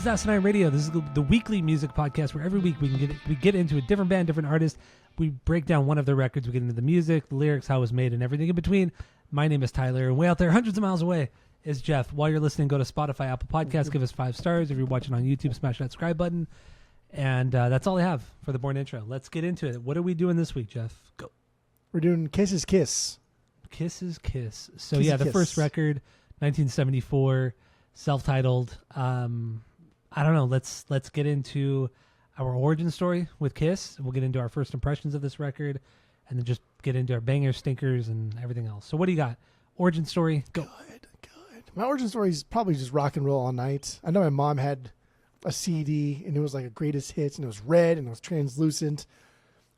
is Asinine Radio. This is the weekly music podcast where every week we get into a different band, different artist. We break down one of their records. We get into the music, the lyrics, how it was made, and everything in between. My name is Tyler, and way out there, hundreds of miles away, is Jeff. While you're listening, go to Spotify, Apple Podcasts, give us 5 stars. If you're watching on YouTube, smash that subscribe button. And that's all I have for the Born intro. Let's get into it. What are we doing this week, Jeff? Go. We're doing Kiss's Kiss. Kiss's Kiss. So Kiss yeah, the Kiss. first record, 1974, self-titled. I don't know. Let's get into our origin story with Kiss. We'll get into our first impressions of this record, and then just get into our bangers, stinkers, and everything else. So what do you got? Origin story. Go. Good. My origin story is probably just Rock and Roll All Night. I know my mom had a CD, and it was like a greatest hits, and it was red, and it was translucent.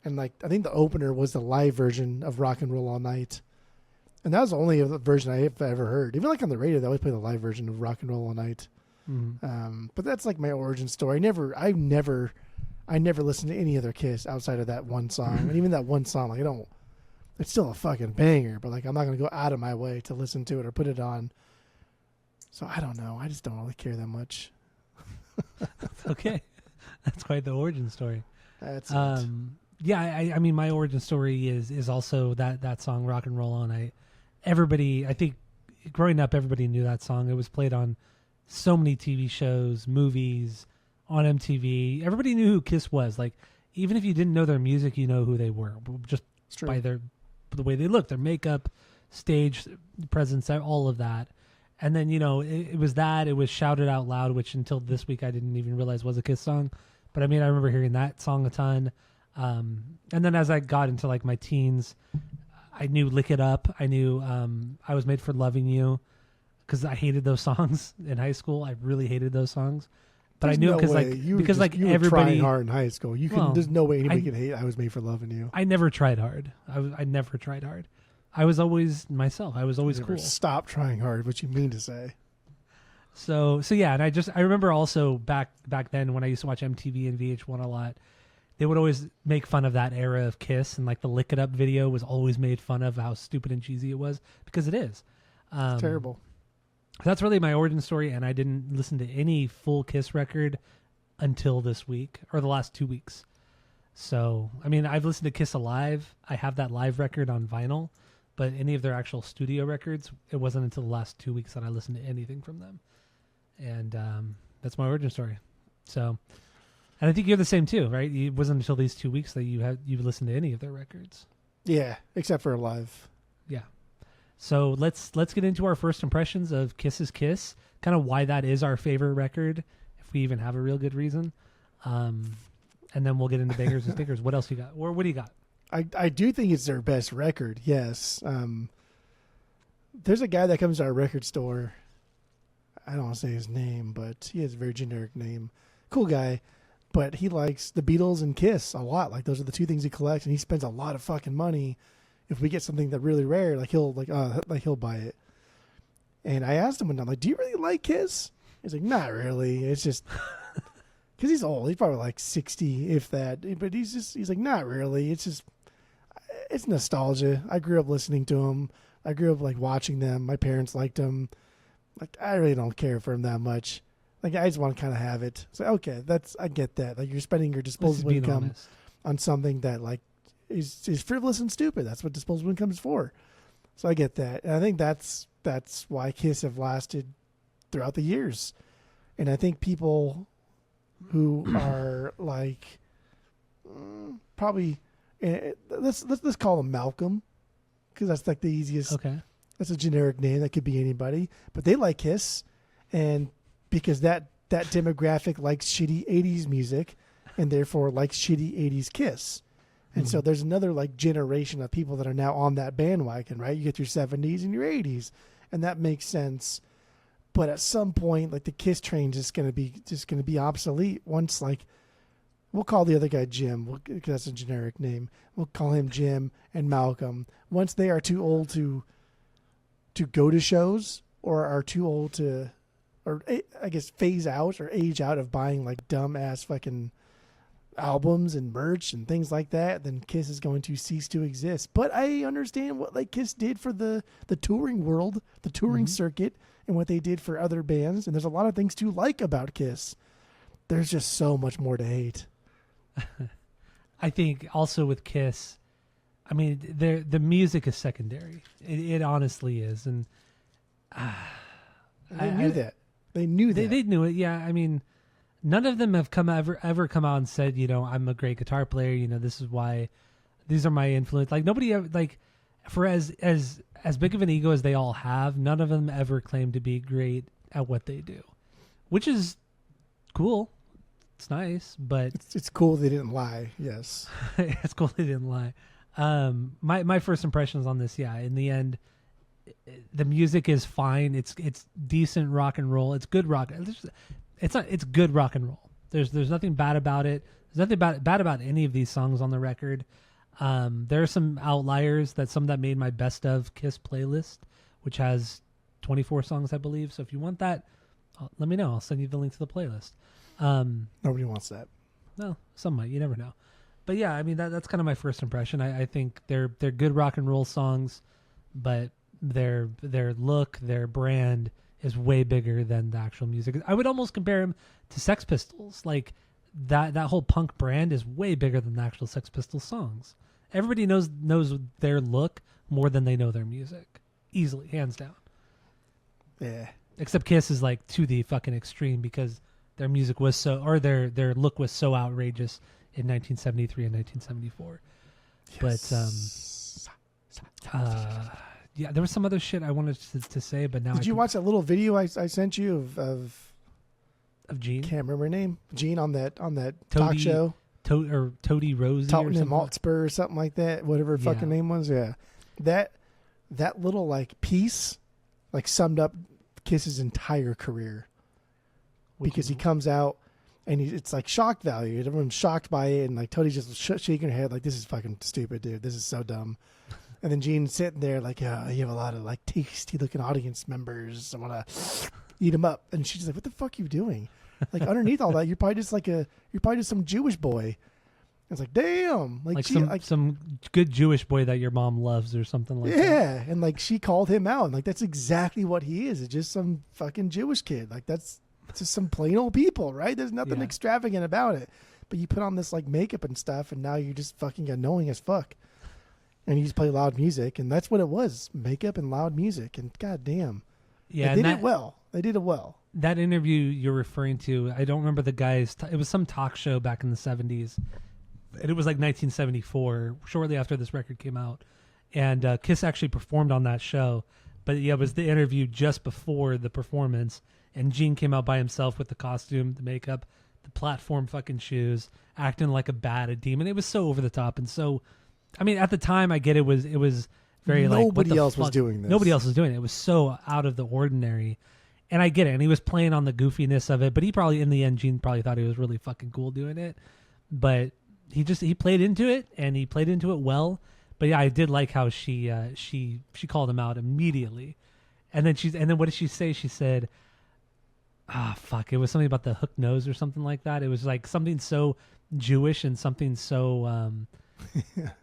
And like I think the opener was the live version of Rock and Roll All Night. And that was the only version I've ever heard. Even like on the radio, they always play the live version of Rock and Roll All Night. Mm-hmm. But that's like my origin story. I never listened to any other Kiss outside of that one song. And even that one song, like it's still a fucking banger, but like I'm not going to go out of my way to listen to it or put it on. So I don't know. I just don't really care that much. Okay. That's quite the origin story. That's it. Yeah, I mean, my origin story is also that song, Rock and Roll All Night. Everybody, I think, growing up, everybody knew that song. It was played on so many TV shows, movies, on MTV. Everybody knew who Kiss was. Like, even if you didn't know their music, you know who they were just by the way they looked, their makeup, stage presence, all of that. And then, you know, it was that. It was Shouted Out Loud, which until this week I didn't even realize was a Kiss song. But I mean, I remember hearing that song a ton. And then as I got into like my teens, I knew Lick It Up. I knew I Was Made for Loving You, because I hated those songs in high school. I really hated those songs. But There's I knew no because way. you were everybody trying hard in high school. There's no way anybody I- could hate I Was Made for Loving You. I never tried hard. I never tried hard. I was always myself. I was always cool. Stop trying hard. What you mean to say? So yeah, and I remember also back then when I used to watch MTV and VH1 a lot, they would always make fun of that era of Kiss, and like the Lick It Up video was always made fun of how stupid and cheesy it was, because it is. It's terrible. That's really my origin story, and I didn't listen to any full Kiss record until this week, or the last 2 weeks. So, I mean, I've listened to Kiss Alive. I have that live record on vinyl, but any of their actual studio records, it wasn't until the last 2 weeks that I listened to anything from them. And that's my origin story. So, and I think you're the same too, right? It wasn't until these 2 weeks that you listened to any of their records. Yeah, except for Alive. Yeah. So let's get into our first impressions of Kiss's Kiss, kind of why that is our favorite record, if we even have a real good reason. And then we'll get into bangers and stinkers. What else you got? Or what do you got? I do think it's their best record, yes. There's a guy that comes to our record store. I don't want to say his name, but he has a very generic name. Cool guy. But he likes the Beatles and Kiss a lot. Like, those are the two things he collects, and he spends a lot of fucking money. If we get something that really rare, he'll buy it. And I asked him one time, like, do you really like Kiss? He's like, not really. It's just because he's old. He's probably like 60, if that. But he's like, not really. It's just, it's nostalgia. I grew up listening to him. I grew up like watching them. My parents liked him. Like, I really don't care for him that much. Like, I just want to kind of have it. So, okay, I get that. Like, you're spending your disposable income honest. on something that like is frivolous and stupid. That's what disposable income is for. So I get that. And I think that's why Kiss have lasted throughout the years. And I think people who are like probably let's call him Malcolm, because that's like the easiest. Okay. That's a generic name. That could be anybody, but they like Kiss, and because that demographic likes shitty 80s music and therefore likes shitty 80s Kiss. And so there's another like generation of people that are now on that bandwagon, right? You get your 70s and your 80s, and that makes sense. But at some point, like, the Kiss train is going to be obsolete once, like, we'll call the other guy Jim, because that's a generic name. We'll call him Jim and Malcolm. Once they are too old to go to shows, or are too old to, or I guess phase out or age out of buying like dumb ass fucking albums and merch and things like that, then Kiss is going to cease to exist. But I understand what like Kiss did for the touring world, the touring circuit, and what they did for other bands. And there's a lot of things to like about Kiss. there's just so much more to hate. I think also with Kiss, I mean, the music is secondary. It honestly is, and They knew that. They knew that. They knew it. Yeah, I mean, none of them have ever come out and said, you know, I'm a great guitar player. You know, this is why, these are my influence. Like nobody ever, like, for as big of an ego as they all have, none of them ever claim to be great at what they do, which is cool. It's nice, but it's cool they didn't lie. Yes, it's cool they didn't lie. My first impressions on this, yeah, in the end, the music is fine. It's decent rock and roll. It's good rock. It's good rock and roll. There's nothing bad about it. There's nothing bad about any of these songs on the record. There are some outliers that made my best of Kiss playlist, which has 24 songs, I believe. So if you want that, let me know. I'll send you the link to the playlist. Nobody wants that. No, some might. You never know. But yeah, I mean that's kind of my first impression. I think they're good rock and roll songs, but their look, their brand is way bigger than the actual music. I would almost compare them to Sex Pistols. Like that whole punk brand is way bigger than the actual Sex Pistols songs. Everybody knows their look more than they know their music. Easily, hands down. Yeah. Except Kiss is like to the fucking extreme because their music was their look was so outrageous in 1973 and 1974. Yes. But yeah, there was some other shit I wanted to say, but now did you watch that little video I sent you of Gene? Can't remember her name. Gene on that talk Toady, show. Toady Rosie or Tottenham something. Hotspur or something like that. Whatever her fucking name was. Yeah, that little like piece like summed up Kiss's entire career. Because he comes out and it's like shock value. Everyone's shocked by it, and like Toadie's just shaking her head like, this is fucking stupid, dude. This is so dumb. And then Gene's sitting there like, you have a lot of like tasty looking audience members. I want to eat them up. And she's like, what the fuck are you doing? Like underneath all that, you're probably just some Jewish boy. It's like, damn, like some good Jewish boy that your mom loves or something like that. Yeah, and like she called him out, and like that's exactly what he is. It's just some fucking Jewish kid. Like that's just some plain old people, right? There's nothing extravagant about it. But you put on this like makeup and stuff, and now you're just fucking annoying as fuck. And you just play loud music, and that's what it was: makeup and loud music. And goddamn, yeah, they did it well. They did it well. That interview you're referring to, I don't remember the guy's. It was some talk show back in the 70s, and it was like 1974, shortly after this record came out. And Kiss actually performed on that show, but yeah, it was the interview just before the performance. And Gene came out by himself with the costume, the makeup, the platform fucking shoes, acting like a demon. It was so over the top and so. I mean, at the time, I get it was very like nobody else was doing this. Nobody else was doing it. It was so out of the ordinary, and I get it. And he was playing on the goofiness of it, but he probably in the end, Gene probably thought he was really fucking cool doing it. But he played into it, and he played into it well. But yeah, I did like how she called him out immediately, and then what did she say? She said, fuck, it was something about the hook nose or something like that. It was like something so Jewish and something so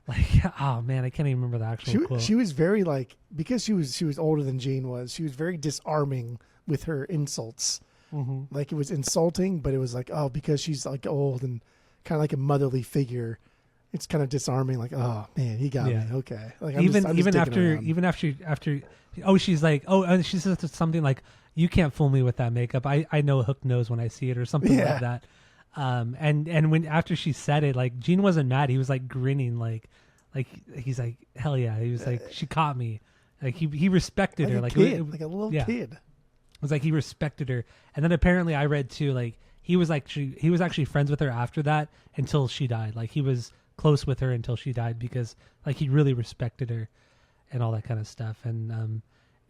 like, oh man, I can't even remember the actual quote. She was very like, because she was older than Gene was, she was very disarming with her insults. Mm-hmm. Like it was insulting, but it was like, oh, because she's like old and kind of like a motherly figure, it's kind of disarming. Like, oh man, he got me. Okay. Like even after she's like, and she says something like, you can't fool me with that makeup. I know a hook nose when I see it or something like that. And when after she said it, like Gene wasn't mad. He was like grinning, like he's like, hell yeah. He was like, she caught me. Like he respected her, like a little kid. It was like he respected her. And then apparently I read too, like he was actually friends with her after that until she died. Like he was close with her until she died because like he really respected her and all that kind of stuff. And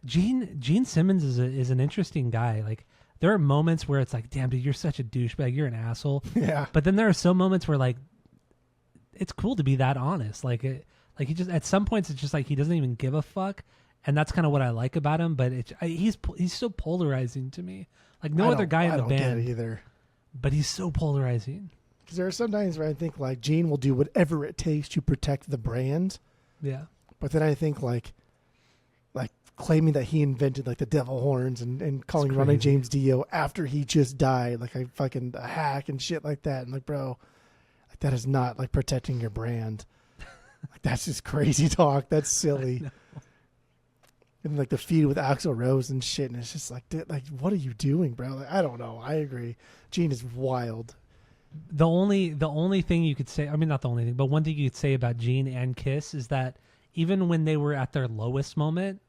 Gene Simmons is an interesting guy. Like there are moments where it's like, damn, dude, you're such a douchebag. You're an asshole. Yeah. But then there are some moments where like, it's cool to be that honest. Like he just, at some points it's just like, he doesn't even give a fuck. And that's kind of what I like about him. But he's so polarizing to me. Like no other guy in the band. I don't get it either. But he's so polarizing. Because there are some times where I think like Gene will do whatever it takes to protect the brand. Yeah. But then I think like claiming that he invented like the devil horns and calling It's Ronnie crazy. James Dio after he just died like a hack and shit like that. And like, bro, like that is not like protecting your brand. Like that's just crazy talk. That's silly. And like the feud with Axl Rose and shit, and it's just like, dude, like what are you doing, bro? Like, I don't know. I agree. Gene is wild. The only thing you could say, I mean, not the only thing, but one thing you could say about Gene and Kiss is that even when they were at their lowest moment,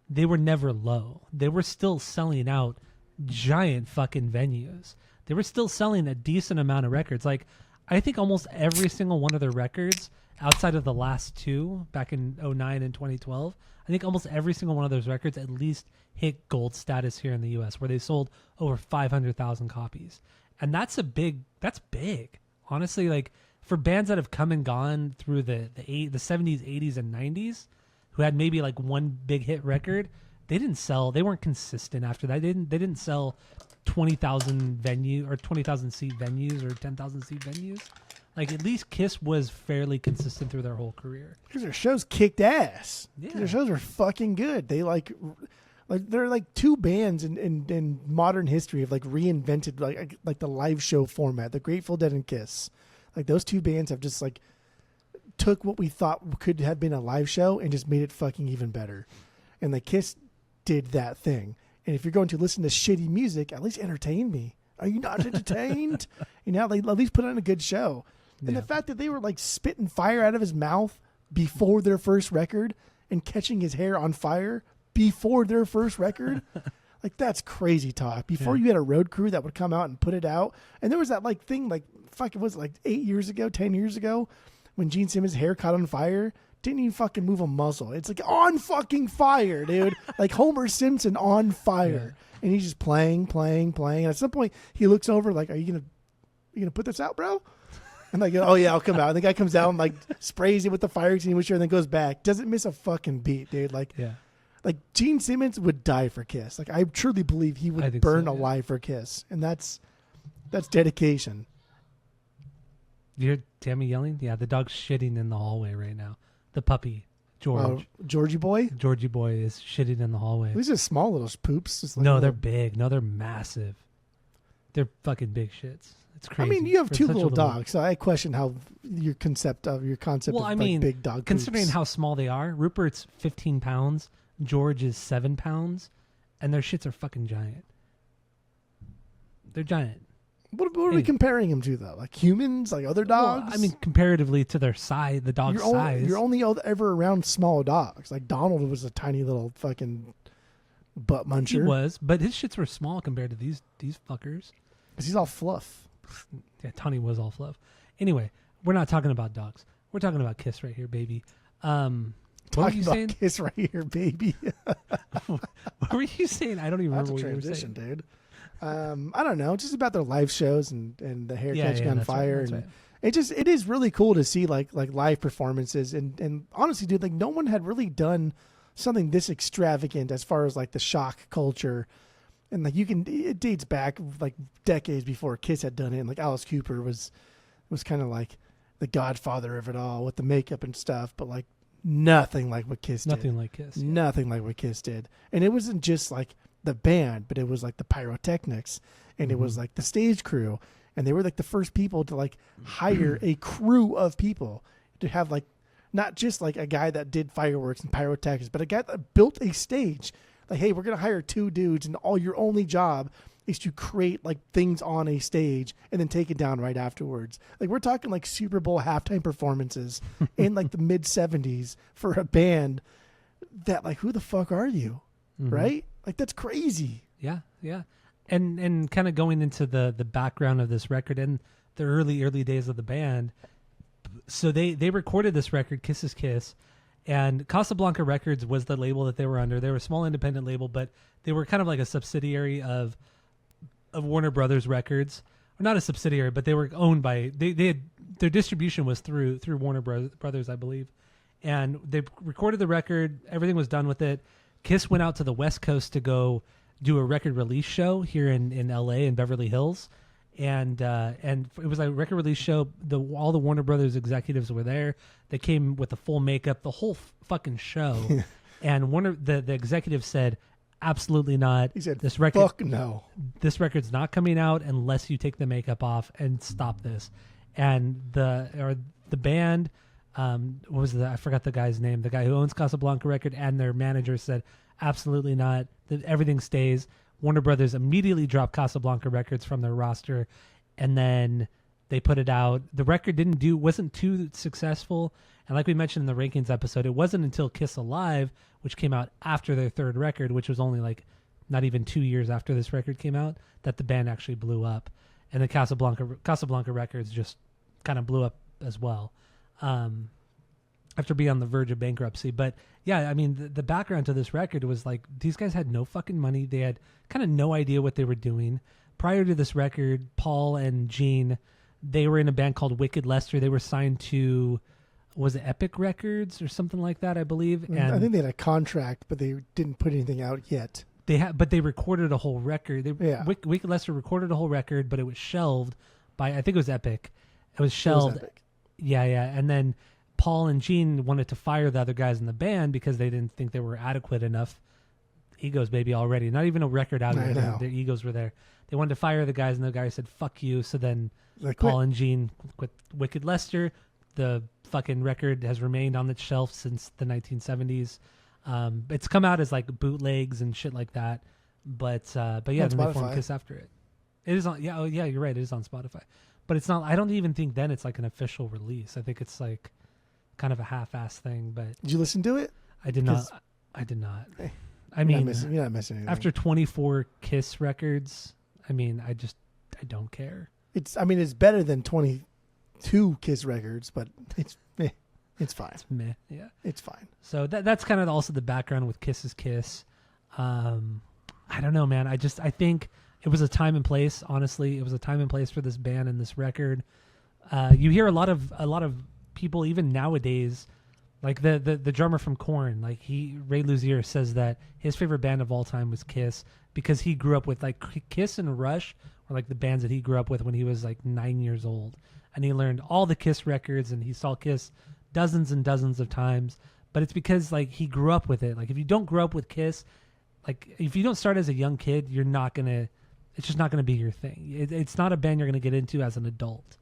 they were never low. They were still selling out giant fucking venues. They were still selling a decent amount of records. Like, I think almost every single one of their records, outside of the last two back in 2009 and 2012, I think almost every single one of those records at least hit gold status here in the U.S., where they sold over 500,000 copies. And that's big. Honestly, like for bands that have come and gone through the 70s, 80s, and 90s, who had maybe like one big hit record, they weren't consistent after that. They didn't sell 20,000 seat venues or 10,000 seat venues. Like at least Kiss was fairly consistent through their whole career. Because their shows kicked ass. Yeah. Their shows were fucking good. They like they're like two bands in modern history have like reinvented like the live show format. The Grateful Dead and Kiss. Like those two bands have just like took what we thought could have been a live show and just made it fucking even better. And the Kiss did that thing. And if you're going to listen to shitty music, at least entertain me. Are you not entertained? You know, like at least put on a good show. And the fact that they were like spitting fire out of his mouth before their first record and catching his hair on fire before their first record, like that's crazy talk. Before you had a road crew that would come out and put it out. And there was that like thing like fuck, it was like 8 years ago, 10 years ago when Gene Simmons' hair caught on fire. Didn't even fucking move a muscle. It's like on fucking fire, dude. Like Homer Simpson on fire. Yeah. And he's just playing. And at some point he looks over like, are you gonna put this out, bro? And like, oh yeah, I'll come out. And the guy comes out and like sprays it with the fire extinguisher and then goes back. Doesn't miss a fucking beat, dude. Like, like Gene Simmons would die for Kiss. Like I truly believe he would burn alive for Kiss. And that's dedication. You hear Tammy yelling? Yeah, the dog's shitting in the hallway right now. The puppy, George. Georgie boy? Georgie boy is shitting in the hallway. These are small little poops. Just like no, they're big. No, they're massive. They're fucking big shits. It's crazy. I mean, you have two little dogs, so I question how your concept of like big dog. Considering poops. how small they are, Rupert's 15 pounds, George is 7 pounds, and their shits are fucking giant. They're giant. What are we comparing them to though? Like humans, like other dogs? Well, I mean, comparatively to their size, the dog's size. You're only ever around small dogs. Like Donald was a tiny little fucking butt muncher. He was, but his shits were small compared to these fuckers. Because he's all fluff. Yeah, Tony was all fluff. Anyway, we're not talking about dogs. We're talking about Kiss right here, baby. What were you saying? Kiss right here, baby. What were you saying? I don't even remember what you were saying, dude. I don't know, just about their live shows and the hair catching on fire. Right, and it is really cool to see like live performances. And honestly, dude, like no one had really done something this extravagant as far as like the shock culture. And like it dates back like decades before Kiss had done it. And like Alice Cooper was kind of like the godfather of it all with the makeup and stuff, but like nothing like what Kiss did. Nothing like Kiss. Yeah. Nothing like what Kiss did. And it wasn't just like the band, but it was like the pyrotechnics and it was like the stage crew. And they were like the first people to like hire a crew of people to have like not just like a guy that did fireworks and pyrotechnics, but a guy that built a stage. Like, hey, we're going to hire 2 dudes and your only job is to create like things on a stage and then take it down right afterwards. Like we're talking like Super Bowl halftime performances in like the mid 70s for a band that like, who the fuck are you? Mm-hmm. Right? Like that's crazy. Yeah. Yeah. And kind of going into the background of this record and the early days of the band. So they recorded this record, Kiss is Kiss, and Casablanca Records was the label that they were under. They were a small independent label, but they were kind of like a subsidiary of Warner Brothers Records. Or not a subsidiary, but they were owned by their distribution was through Warner Brothers, I believe. And they recorded the record, everything was done with it. Kiss went out to the West Coast to go do a record release show here in LA in Beverly Hills. And it was like a record release show. All the Warner Brothers executives were there. They came with the full makeup, the whole fucking show. And one of the executive said, absolutely not. He said, this record, fuck no. this record's not coming out unless you take the makeup off and stop this. And the band, what was I forgot the guy's name, the guy who owns Casablanca Record, and their manager said, absolutely not. That everything stays. Warner Brothers immediately dropped Casablanca Records from their roster, and then they put it out. The record wasn't too successful, and like we mentioned in the rankings episode, it wasn't until Kiss Alive, which came out after their third record, which was only like not even 2 years after this record came out, that the band actually blew up, and the Casablanca Records just kind of blew up as well. After being on the verge of bankruptcy. But yeah, I mean, the background to this record was like, these guys had no fucking money. They had kind of no idea what they were doing. Prior to this record, Paul and Gene, they were in a band called Wicked Lester. They were signed to, was it Epic Records or something like that, I believe? And I think they had a contract, but they didn't put anything out yet. But they recorded a whole record. Wicked Lester recorded a whole record, but it was shelved by, I think it was Epic. It was shelved. It was Epic. Yeah. And then Paul and Gene wanted to fire the other guys in the band because they didn't think they were adequate enough. Egos, baby, already. Not even a record out of it. Their egos were there. They wanted to fire the guys, and the guy said, fuck you. So then Paul and Gene quit Wicked Lester. The fucking record has remained on the shelf since the 1970s. It's come out as like bootlegs and shit like that. But yeah, then they formed Kiss after it. It is on, yeah, you're right. It is on Spotify. But it's not, I don't even think then it's like an official release. I think it's like kind of a half-ass thing. But did you listen to it? I did not. I did not. Hey, I mean, you're not missing anything. After 24 Kiss records, I mean, I don't care. It's better than 22 Kiss records, but it's fine. It's meh, yeah. It's fine. So that's kind of also the background with Kiss is Kiss. I don't know, man. I think it was a time and place. Honestly, it was a time and place for this band and this record. You hear a lot of people even nowadays, like the drummer from Korn, like Ray Luzier says that his favorite band of all time was Kiss because he grew up with like Kiss and Rush were like the bands that he grew up with when he was like 9 years old, and he learned all the Kiss records and he saw Kiss dozens and dozens of times. But it's because like he grew up with it. Like if you don't grow up with Kiss, like if you don't start as a young kid, it's just not gonna be your thing. It's not a band you're gonna get into as an adult.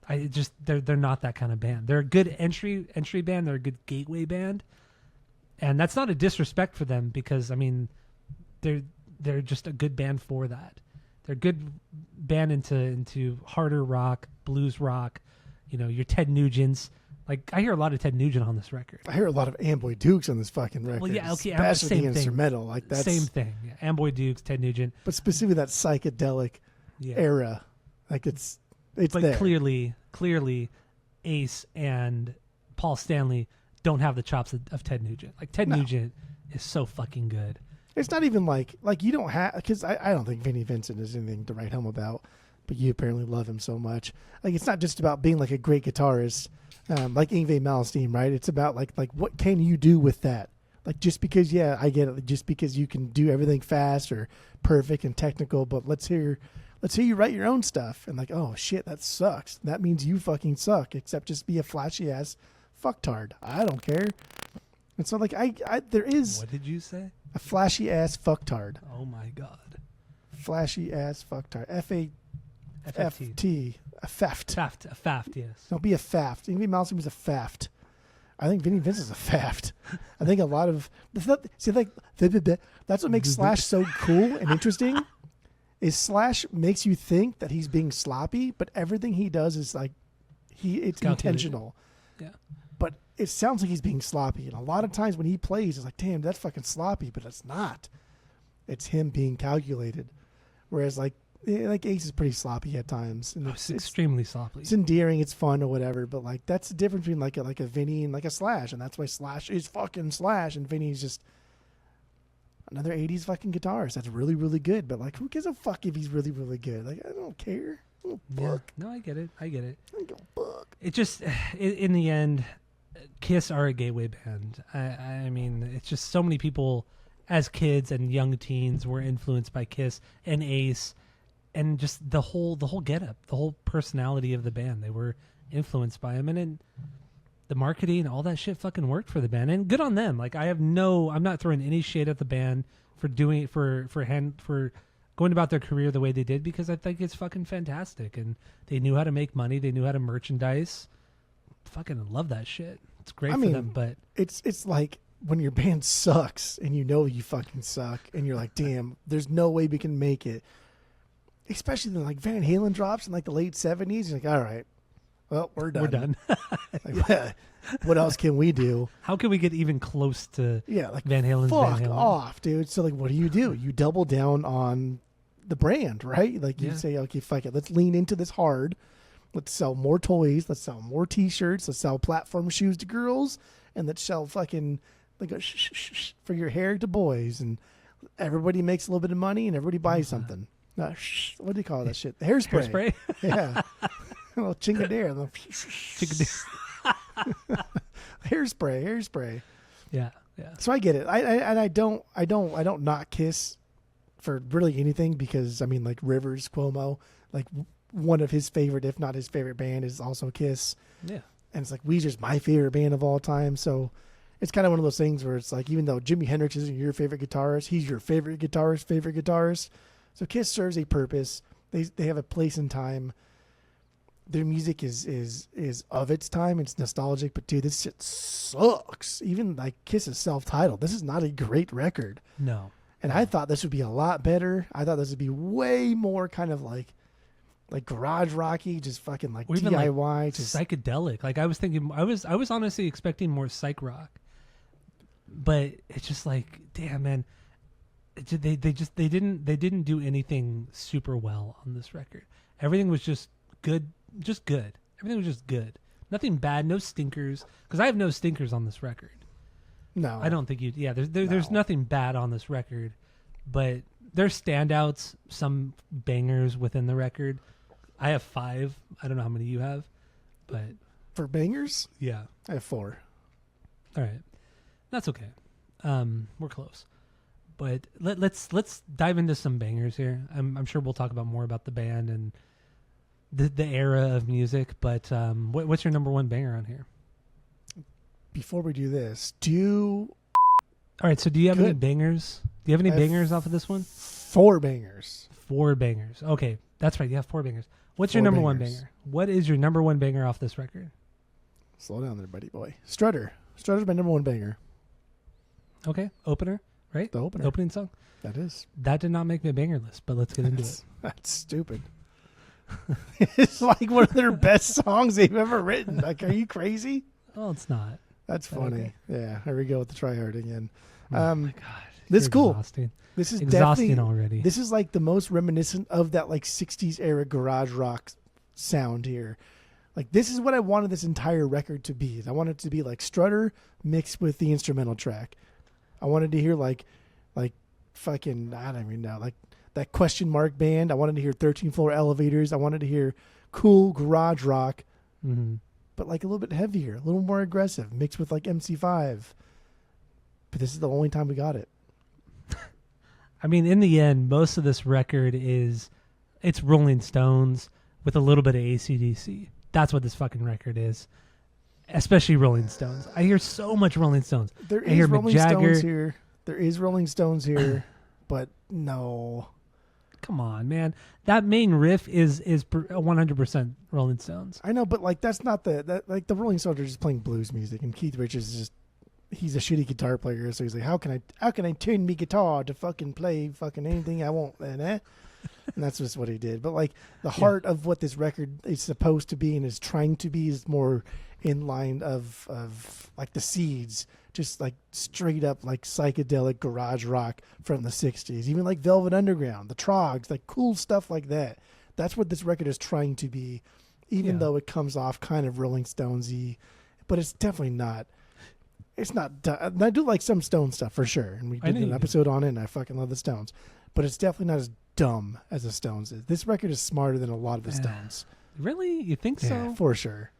They're not that kind of band. They're a good entry band. They're a good gateway band, and that's not a disrespect for them because I mean, they're just a good band for that. They're a good band into harder rock, blues rock. You know, your Ted Nugents. Like I hear a lot of Ted Nugent on this record. I hear a lot of Amboy Dukes on this fucking record. Well, yeah, okay, especially same the instrumental. Like that's same thing. Yeah. Amboy Dukes, Ted Nugent, but specifically that psychedelic era. Like it's but there. Clearly, Ace and Paul Stanley don't have the chops of Ted Nugent. Like Ted Nugent is so fucking good. It's not even like you don't have, because I don't think Vinnie Vincent is anything to write home about, but you apparently love him so much. Like it's not just about being like a great guitarist, like Yngwie Malmsteen, right? It's about like what can you do with that? Like just because, yeah, I get it. Just because you can do everything fast or perfect and technical, but let's hear you write your own stuff. And like, oh shit, that sucks. That means you fucking suck. Except just be a flashy ass fucktard. I don't care. And so like there is. What did you say? A flashy ass fucktard. Oh my god. Flashy ass fucktard. F-A-F-T. A faft. A faft, yes. Don't be a faft. Yngwie Malmsteen was a faft. I think Vinnie Vincent's a faft. I think a lot of that's what makes Slash so cool and interesting. Is Slash makes you think that he's being sloppy, but everything he does is like it's intentional. Yeah. But it sounds like he's being sloppy, and a lot of times when he plays, it's like, damn, that's fucking sloppy, but it's not. It's him being calculated. Whereas like Ace is pretty sloppy at times. And it's extremely sloppy. It's endearing, it's fun or whatever, but like that's the difference between like a Vinny and like a Slash, and that's why Slash is fucking Slash, and Vinny's just another 80s fucking guitarist that's really, really good. But like, who gives a fuck if he's really, really good? Like, I don't care. I don't fuck. No, I get it. I don't give a fuck. It just, in the end, Kiss are a gateway band. I mean, it's just so many people as kids and young teens were influenced by Kiss and Ace, and just the whole getup, the whole personality of the band. They were influenced by him, and the marketing, all that shit fucking worked for the band, and good on them. Like I'm not throwing any shade at the band for doing for going about their career the way they did, because I think it's fucking fantastic, and they knew how to make money, they knew how to merchandise. Fucking love that shit. It's great for them, but it's like when your band sucks and you know you fucking suck, and you're like, damn, there's no way we can make it. Especially when like Van Halen drops in like the late 70s, you're like, all right, well, we're done. we're done. Like, what else can we do? How can we get even close to like Van Halen's fuck Van Halen? off, dude. So like, what do? You double down on the brand, right? Like you say, okay, fuck it, let's lean into this hard. Let's sell more toys. Let's sell more T-shirts. Let's sell platform shoes to girls, and let's sell fucking like a for your hair to boys, and everybody makes a little bit of money, and everybody buys something. What do you call that shit? Hairspray. Hairspray? Yeah. A little chingadere. Hairspray. Yeah. So I get it. I don't not Kiss for really anything, because I mean, like Rivers Cuomo, like one of his favorite, if not his favorite band, is also Kiss. Yeah. And it's like Weezer's my favorite band of all time. So it's kind of one of those things where it's like, even though Jimi Hendrix isn't your favorite guitarist, he's your favorite guitarist. So Kiss serves a purpose. They have a place in time. Their music is of its time. It's nostalgic, but dude, this shit sucks. Even like Kiss is self-titled. This is not a great record. No. And I thought this would be a lot better. I thought this would be way more kind of like garage rocky, just fucking like or even DIY, like just psychedelic. Like I was thinking, I was honestly expecting more psych rock, but it's just like, damn, man, they didn't do anything super well on this record. Everything was just good. Everything was just good. Nothing bad. No stinkers. Because I have no stinkers on this record. No, I don't think you. Yeah, there's nothing bad on this record, but there's standouts. Some bangers within the record. I have 5. I don't know how many you have, but for bangers, yeah, I have 4. All right, that's okay. We're close, but let's dive into some bangers here. I'm sure we'll talk about more about the band and the era of music. But what's your number one banger on here? Before we do this, all right. So do you have any bangers? Do you have any bangers off of this one? 4 bangers. 4 bangers. Okay, that's right. You have 4 bangers. What's your number one banger? What is your number one banger off this record? Slow down there, buddy boy. Strutter. Strutter's my number one banger. Okay, opener, right? The opener. The opening song. That is. That did not make my banger list, but let's get into it. That's stupid. It's like one of their best songs they've ever written. Like, are you crazy? Oh, it's not. That's funny. Okay. Yeah, here we go with the try hard again. Oh my god, this is cool. Exhausting. This is exhausting already. This is like the most reminiscent of that like 60s era garage rock sound here. Like, this is what I wanted this entire record to be. I wanted it to be like Strutter mixed with the instrumental track. I wanted to hear like fucking, I don't even know, like that Question Mark band. I wanted to hear 13 Floor Elevators. I wanted to hear cool garage rock, but like a little bit heavier, a little more aggressive, mixed with like MC5. But this is the only time we got it. I mean, in the end, most of this record it's Rolling Stones with a little bit of AC/DC. That's what this fucking record is. Especially Rolling Stones. I hear so much Rolling Stones. There I hear is Rolling Mick Jagger. Stones here. There is Rolling Stones here, but no. Come on, man. That main riff is 100% Rolling Stones. I know, but like that's not the Rolling Stones are just playing blues music, and Keith Richards is just, he's a shitty guitar player, so he's like, how can I tune me guitar to fucking play fucking anything I want, and and that's just what he did. But like the heart of what this record is supposed to be and is trying to be is more in line of like the Seeds, just like straight up like psychedelic garage rock from the 60s, even like Velvet Underground, the Trogs, like cool stuff like that. That's what this record is trying to be, even though it comes off kind of Rolling Stonesy, but it's definitely not. It's not. I do like some Stone stuff for sure, and we did an episode on it, and I fucking love the Stones, but it's definitely not as dumb as the Stones is. This record is smarter than a lot of the Stones. Really? You think so? Yeah, for sure.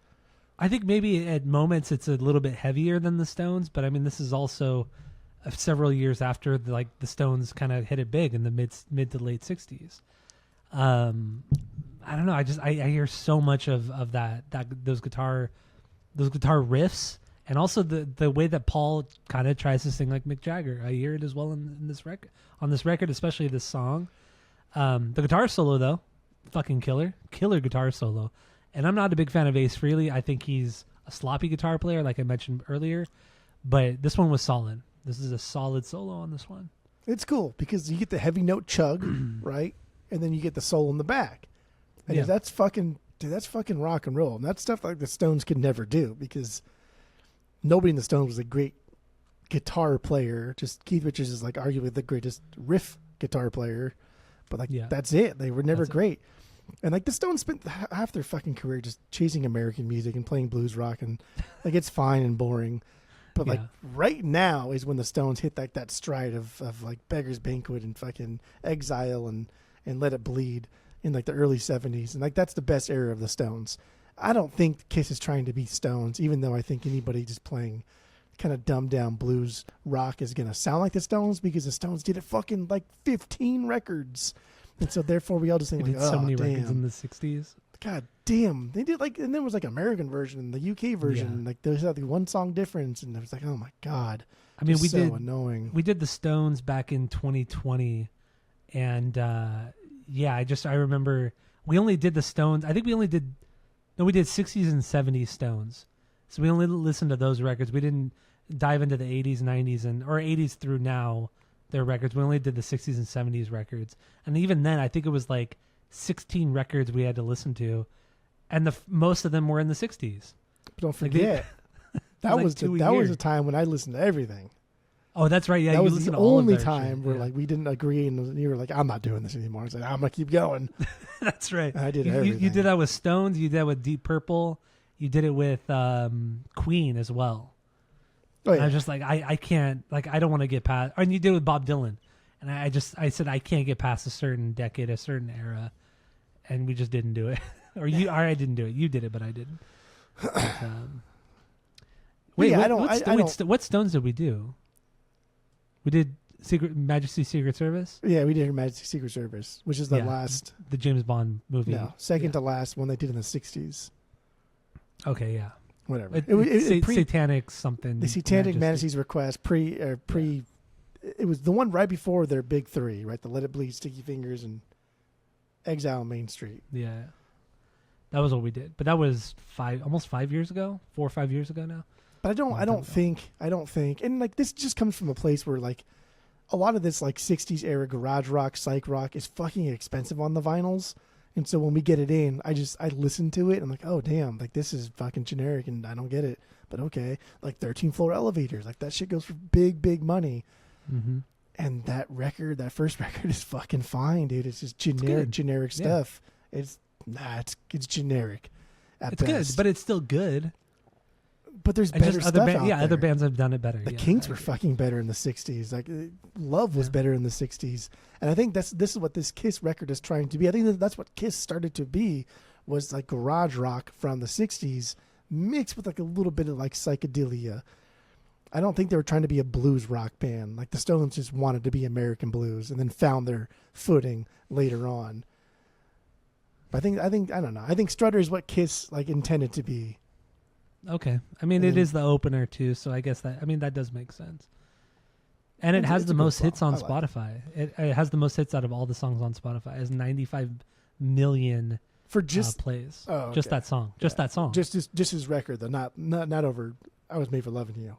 I think maybe at moments it's a little bit heavier than the Stones, but I mean, this is also several years after the Stones kind of hit it big in the mid to late 60s. I don't know. I hear so much of those guitar those guitar riffs, and also the way that Paul kind of tries to sing like Mick Jagger. I hear it as well in this record, on this record, especially this song. The guitar solo though, fucking killer guitar solo. And I'm not a big fan of Ace Frehley. I think he's a sloppy guitar player, like I mentioned earlier. But this one was solid. This is a solid solo on this one. It's cool because you get the heavy note chug, right? And then you get the solo in the back. And if that's fucking rock and roll. And that's stuff like the Stones could never do because nobody in the Stones was a great guitar player. Just Keith Richards is like arguably the greatest riff guitar player. But like that's it. They were never great. And like the Stones spent half their fucking career just chasing American music and playing blues rock, and like it's fine and boring. But like right now is when the Stones hit like that stride of like Beggar's Banquet and fucking Exile and Let It Bleed in like the early 70s. And like that's the best era of the Stones. I don't think Kiss is trying to be Stones, even though I think anybody just playing kind of dumbed down blues rock is going to sound like the Stones because the Stones did it fucking like 15 records. And so therefore we all just think like, so many records in the 60s. God damn. They did like, and then it was like American version and the UK version. Like there was like one song difference and it was like, oh my God. I mean, annoying. We did the Stones back in 2020 and I remember we only did the Stones. I think we did 60s and 70s Stones. So we only listened to those records. We didn't dive into the 80s, 90s or 80s through now. Their records. We only did the 60s and 70s records. And even then, I think it was like 16 records we had to listen to. And most of them were in the 60s. But don't forget, that was the time when I listened to everything. Oh, that's right. Yeah, that was the only time where like we didn't agree and you were like, I'm not doing this anymore. I was like, I'm going to keep going. That's right. And I did everything. You did that with Stones. You did that with Deep Purple. You did it with Queen as well. Oh, yeah. I was just like, I can't, like, I don't want to get past, and you did it with Bob Dylan. And I said, I can't get past a certain decade, a certain era. And we just didn't do it. I didn't do it. You did it, but I didn't. But, what Stones did we do? We did Majesty's Secret Service? Yeah, we did Majesty's Secret Service, which is the last. The James Bond movie. No, second to last one they did in the 60s. Okay, yeah. Whatever. Satanic something. The Satanic Majesty's Request it was the one right before their big three, right? The Let It Bleed, Sticky Fingers, and Exile on Main Street. Yeah. That was what we did. But that was almost 5 years ago, 4 or 5 years ago now. But I don't think, and like this just comes from a place where like a lot of this like 60s era garage rock, psych rock is fucking expensive on the vinyls. And so when we get it in, I listen to it and I'm like, oh damn, like this is fucking generic and I don't get it. But okay, like 13 Floor Elevators, like that shit goes for big money. Mm-hmm. And that first record is fucking fine, dude. It's just generic stuff. It's generic at best. Good, but it's still good. But there's better stuff out there. Other bands have done it better. The Kinks were fucking better in the 60s. Like Love was better in the 60s. And I think this is what this Kiss record is trying to be. I think that's what Kiss started to be, was like garage rock from the 60s mixed with like a little bit of like psychedelia. I don't think they were trying to be a blues rock band. Like the Stones just wanted to be American blues and then found their footing later on. But I don't know. I think Strutter is what Kiss like intended to be. Okay. I mean, it is the opener too, so I guess that does make sense. And it has the most hits on Spotify. It has the most hits out of all the songs on Spotify. It has 95 million for just plays. Oh, okay. Just that song. Just that song. Just his record, though. Not over. I Was Made for Loving You.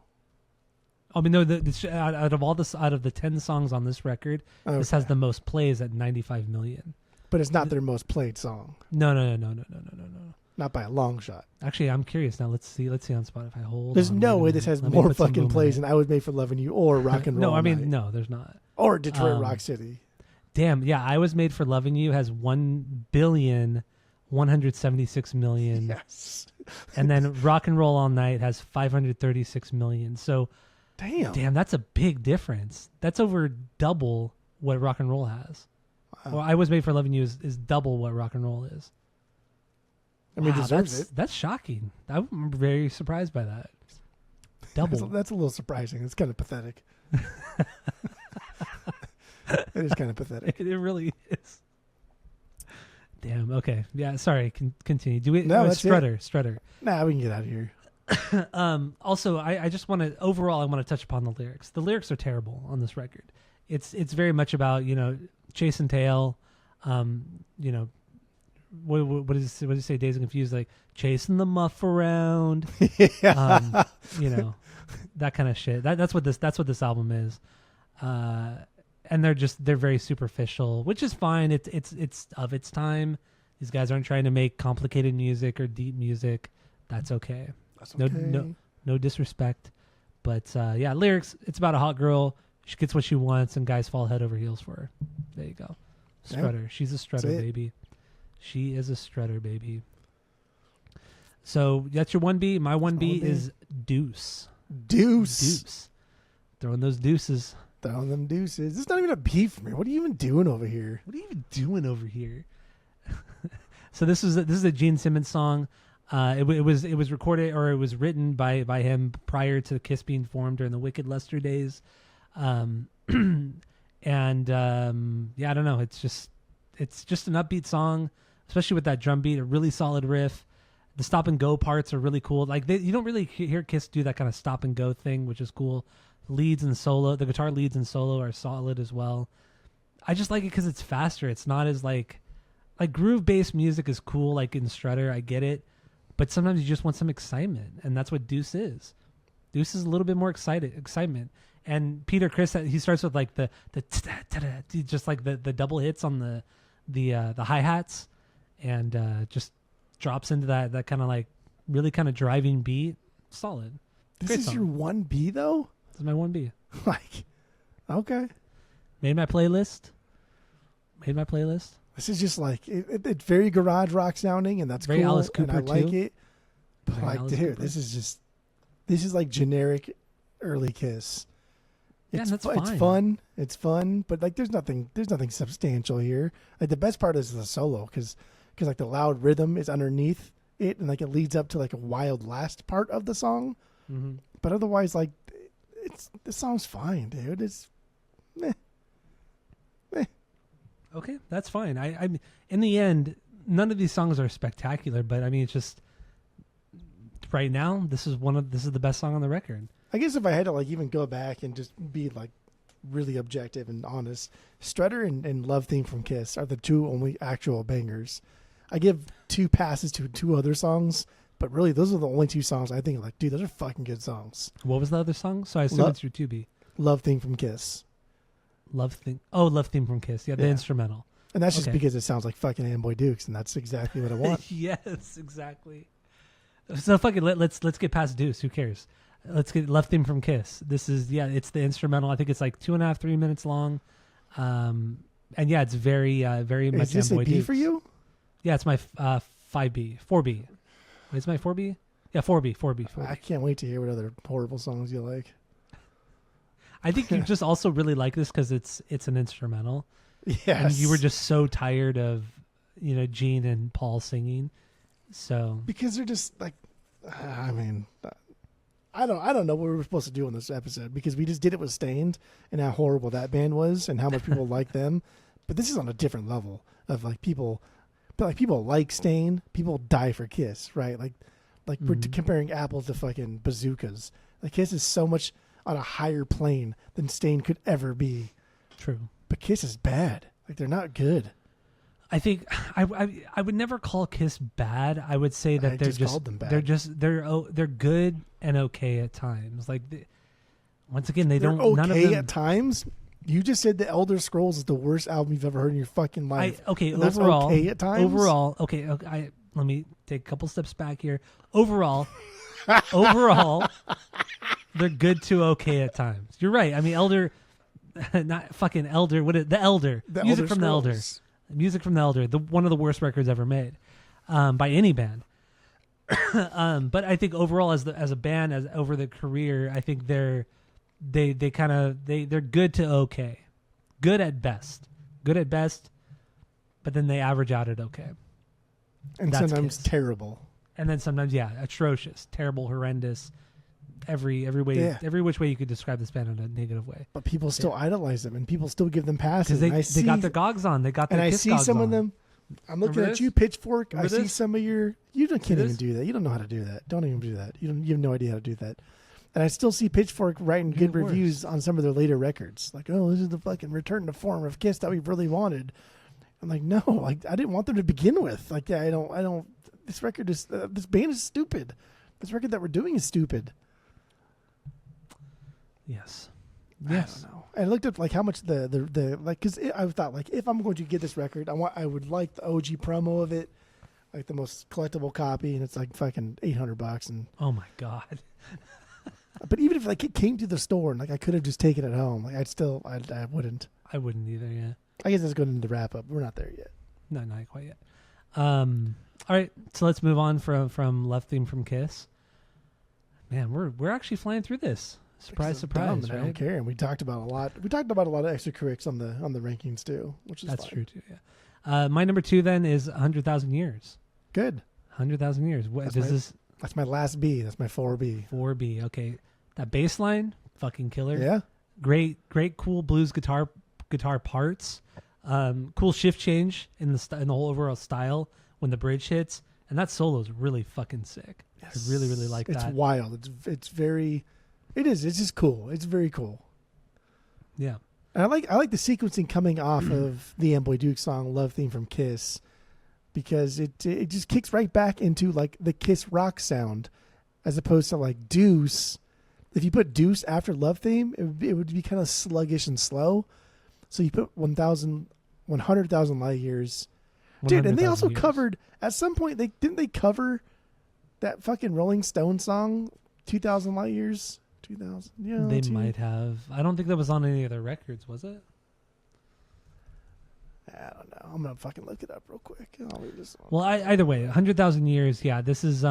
I mean, no. Out of the 10 songs on this record, this has the most plays at 95 million. But it's not their most played song. No. Not by a long shot. Actually, I'm curious now. Let's see on Spotify. There's no way this has more fucking plays than I Was Made for Loving You or Rock and Roll. No, I mean, no, there's not. Or Detroit Rock City. Damn, yeah, I Was Made for Loving You has 1,176,000,000. Yes. And then Rock and Roll All Night has 536 million. So, damn, that's a big difference. That's over double what Rock and Roll has. Wow. Well, I Was Made for Loving You is double what Rock and Roll is. I mean, deserves it. That's shocking. I'm very surprised by that. Double. That's a little surprising. It's kind of pathetic. It is kind of pathetic. It really is. Damn. Okay. Yeah. Sorry. Continue. Do we? No, that's Strutter. Nah, we can get out of here. Also, I just want to overall I want to touch upon the lyrics. The lyrics are terrible on this record. It's very much about chase and tail. You know what does it say? Dazed and Confused, like chasing the muff around. Yeah. That kind of shit. That's what this album is. And they're very superficial, which is fine. It's of its time. These guys aren't trying to make complicated music or deep music. That's okay. That's okay. No disrespect. But lyrics. It's about a hot girl. She gets what she wants, and guys fall head over heels for her. There you go. Strutter. Yeah. She's a strutter, baby. She is a strutter, baby. So that's your 1B. My 1B is Deuce. Deuce. Throwing those deuces. Throwing them deuces. This is not even a beef for me. What are you even doing over here? So this is a Gene Simmons song. It was recorded, or it was written by him prior to Kiss being formed during the Wicked Lester days. I don't know. It's just an upbeat song, especially with that drum beat, a really solid riff. The stop and go parts are really cool. Like you don't really hear Kiss do that kind of stop and go thing, which is cool. Leads and solo, the guitar leads and solo are solid as well. I just like it because it's faster. It's not as like groove based music is cool. Like in Strutter, I get it, but sometimes you just want some excitement, and that's what Deuce is. Deuce is a little bit more excitement. And Peter Criss, he starts with like the just like the double hits on the hi-hats, and just drops into that kind of like really kind of driving beat. Solid. This Great is song. your 1B though? This is my 1B. Like, okay. Made my playlist. This is just like it's very garage rock sounding, and that's very cool. Alice Cooper and I like too. it. But Very like, Alice dude, Cooper. this is like generic early Kiss. Yeah, It's that's it's fine. fun. It's fun, but like there's nothing substantial here. Like the best part is the solo because like the loud rhythm is underneath it, and like it leads up to like a wild last part of the song. Mm-hmm. But otherwise, like this song's fine, dude. It's meh. Okay, that's fine. I in the end, none of these songs are spectacular, but I mean, it's just right now. This is the best song on the record. I guess if I had to like even go back and just be like really objective and honest, Strutter and Love Theme from Kiss are the two only actual bangers. I give 2 passes to 2 other songs, but really those are the only 2 songs I think like, dude, those are fucking good songs. What was the other song? So I assume it's your 2B. Love Theme from Kiss. Love Theme from Kiss. Yeah, the instrumental. And that's just because it sounds like fucking Amboy Dukes, and that's exactly what I want. Yes, exactly. So fucking let's get past Deuce. Who cares? Let's get Love Theme from Kiss. This is it's the instrumental. I think it's like 2.5-3 minutes long, and yeah, it's very much. Is this Amboy a B Dukes. for you? Yeah, it's my 4B. Wait, it's my 4B. Yeah, 4B. I can't wait to hear what other horrible songs you like. I think you just also really like this because it's an instrumental. Yes. And you were just so tired of Gene and Paul singing, so because they're just like, I mean, I don't know what we were supposed to do on this episode because we just did it with Stained and how horrible that band was and how much people like them, but this is on a different level of like people, but like people like Stained, people die for Kiss, right? Like we're comparing apples to fucking bazookas. Like Kiss is so much on a higher plane than Stained could ever be. True. But Kiss is bad. Like they're not good. I think I would never call Kiss bad. I would say that they're called them bad. they're good and okay at times. Like once again, they're okay none of them at times. You just said the Elder Scrolls is the worst album you've ever heard in your fucking life. Overall, okay at times. Overall, okay. Let me take a couple steps back here. Overall, they're good to okay at times. You're right. I mean, Elder, not fucking Elder. The Elder? Music from the Elder. Music from the Elder. One of the worst records ever made, by any band. But I think overall, as a band, as over the career, I think they're good to okay, good at best, but then they average out at okay. And That's sometimes Kiss. terrible. And then sometimes, atrocious, terrible, horrendous, every which way you could describe this band in a negative way. But people still idolize them, and people still give them passes. Because they got their gogs on. They got their and I Kiss see gogs some on. of them I'm looking Remember at this? you, Pitchfork. Remember I see this? some of your. Can't this? even do that. You don't know how to do that. Don't even do that. You have no idea how to do that. And I still see Pitchfork writing You're good the worst. reviews on some of their later records. Like, oh, this is the fucking return to form of Kiss that we really wanted. I'm like, no, like I didn't want them to begin with. Like, yeah, I don't. This record is. This band is stupid. This record that we're doing is stupid. Yes. I Yes. don't know. I looked up like how much the like because I thought like if I'm going to get this record, I would like the OG promo of it, like the most collectible copy, and it's like fucking $800. And Oh my God. but even if like it came to the store and like I could have just taken it home, like I wouldn't. I wouldn't either. Yeah. I guess that's going into the wrap up. We're not there yet. No, not quite yet. All right, so let's move on from Left Theme from Kiss. Man, we're actually flying through this. Surprise, Because I'm dumb surprise, and I don't right? care. And we talked about a lot. We talked about a lot of extra currics on the rankings too, which is That's fine. true too. Yeah. My number 2 then is 100,000 Years. Good. 100,000 Years. What That's does my- this That's my last B. That's my 4B. 4B? Okay, that bass line, fucking killer. Yeah. Great, cool blues guitar parts. Cool shift change in the whole overall style when the bridge hits, and that solo is really fucking sick. I really, really like It's that. wild. It's very. It is. It's just cool. It's very cool. Yeah. And I like the sequencing coming off of the Amboy Duke song "Love Theme" from Kiss, because it just kicks right back into like the Kiss rock sound, as opposed to like Deuce. If you put Deuce after Love Theme, it would be kind of sluggish and slow. So you put 100,000 light years, dude. And they 100,000 also years. covered at some point. They cover that fucking Rolling Stone song, 2,000 light years. 2000. Yeah, They might have. I don't think that was on any of their records, was it? I don't know. I'm gonna fucking look it up real quick. I'll leave this on. Well, either way, 100,000 Years. Yeah, this is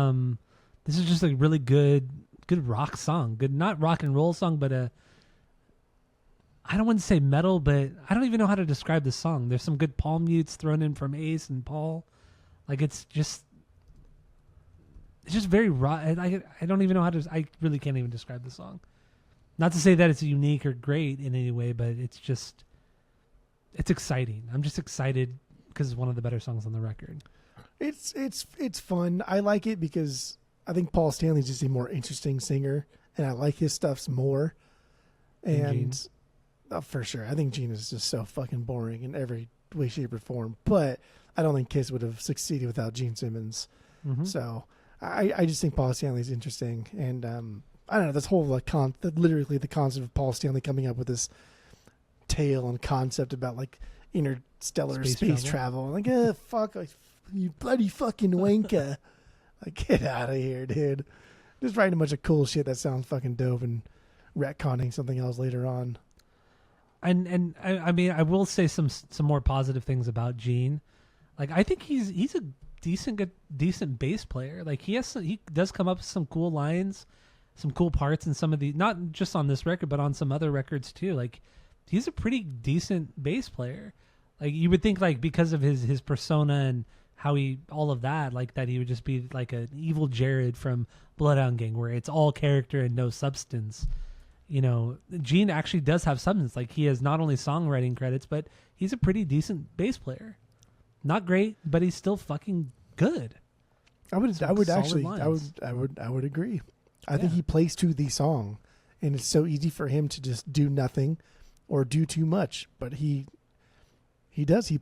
just a really good rock song. Good, not rock and roll song, but I don't want to say metal, but I don't even know how to describe the song. There's some good palm mutes thrown in from Ace and Paul. Like it's just very raw. I don't even know how to. I really can't even describe the song. Not to say that it's unique or great in any way, but it's exciting. I'm just excited because it's one of the better songs on the record. It's fun. I like it because I think Paul Stanley's just a more interesting singer, and I like his stuffs more. And for sure, I think Gene is just so fucking boring in every way, shape, or form. But I don't think Kiss would have succeeded without Gene Simmons. Mm-hmm. So I just think Paul Stanley's interesting, and I don't know, this whole literally the concept of Paul Stanley coming up with this tale and concept about like interstellar space travel. Like, fuck, you bloody fucking wanker. Like, get out of here, dude. Just writing a bunch of cool shit that sounds fucking dope and retconning something else later on. And I mean, I will say some more positive things about Gene. Like, I think he's a decent bass player. Like, he does come up with some cool lines, some cool parts in some of the, not just on this record, but on some other records too. Like, he's a pretty decent bass player. Like, you would think, like, because of his persona and how all of that, like, that he would just be like an evil Jared from Bloodhound Gang, where it's all character and no substance. You know, Gene actually does have substance. Like, he has not only songwriting credits, but he's a pretty decent bass player. Not great, but he's still fucking good. I would agree. I think Yeah. he plays to the song, and it's so easy for him to just do nothing or do too much. But he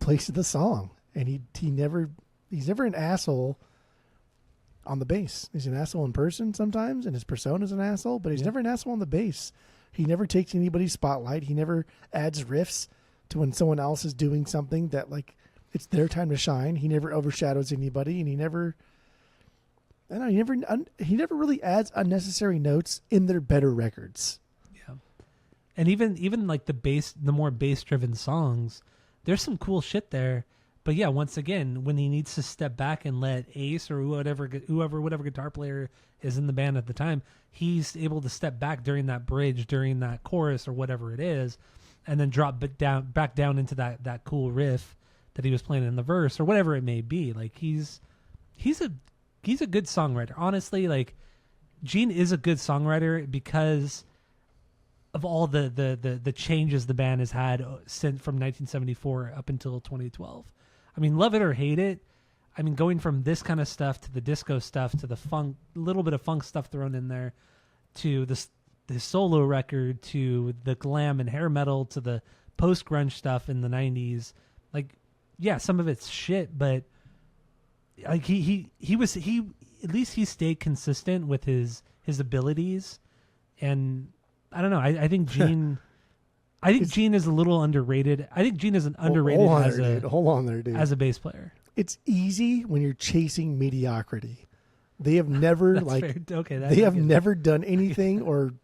plays to the song, and he's never an asshole on the bass. He's an asshole in person sometimes, and his persona is an asshole, but he's never an asshole on the bass. He never takes anybody's spotlight. He never adds riffs to when someone else is doing something that, like, it's their time to shine. He never overshadows anybody, and he never really adds unnecessary notes in their better records. Yeah. And even like the more bass driven songs, there's some cool shit there. But yeah, once again, when he needs to step back and let Ace or whatever guitar player is in the band at the time, he's able to step back during that bridge, during that chorus or whatever it is, and then drop back down into that cool riff that he was playing in the verse or whatever it may be. Like, he's a good songwriter. Honestly, like, Gene is a good songwriter because of all the changes the band has had since from 1974 up until 2012. I mean, love it or hate it. I mean, going from this kind of stuff to the disco stuff to the funk, little bit of funk stuff thrown in there, to the solo record, to the glam and hair metal, to the post grunge stuff in the 90s. Like, yeah, some of it's shit, but like he at least he stayed consistent with his abilities. And I don't know, I think Gene I think Gene is a little underrated. I think Gene is an underrated hold on there, dude. As a bass player. It's easy when you're chasing mediocrity. They have never they have never done anything or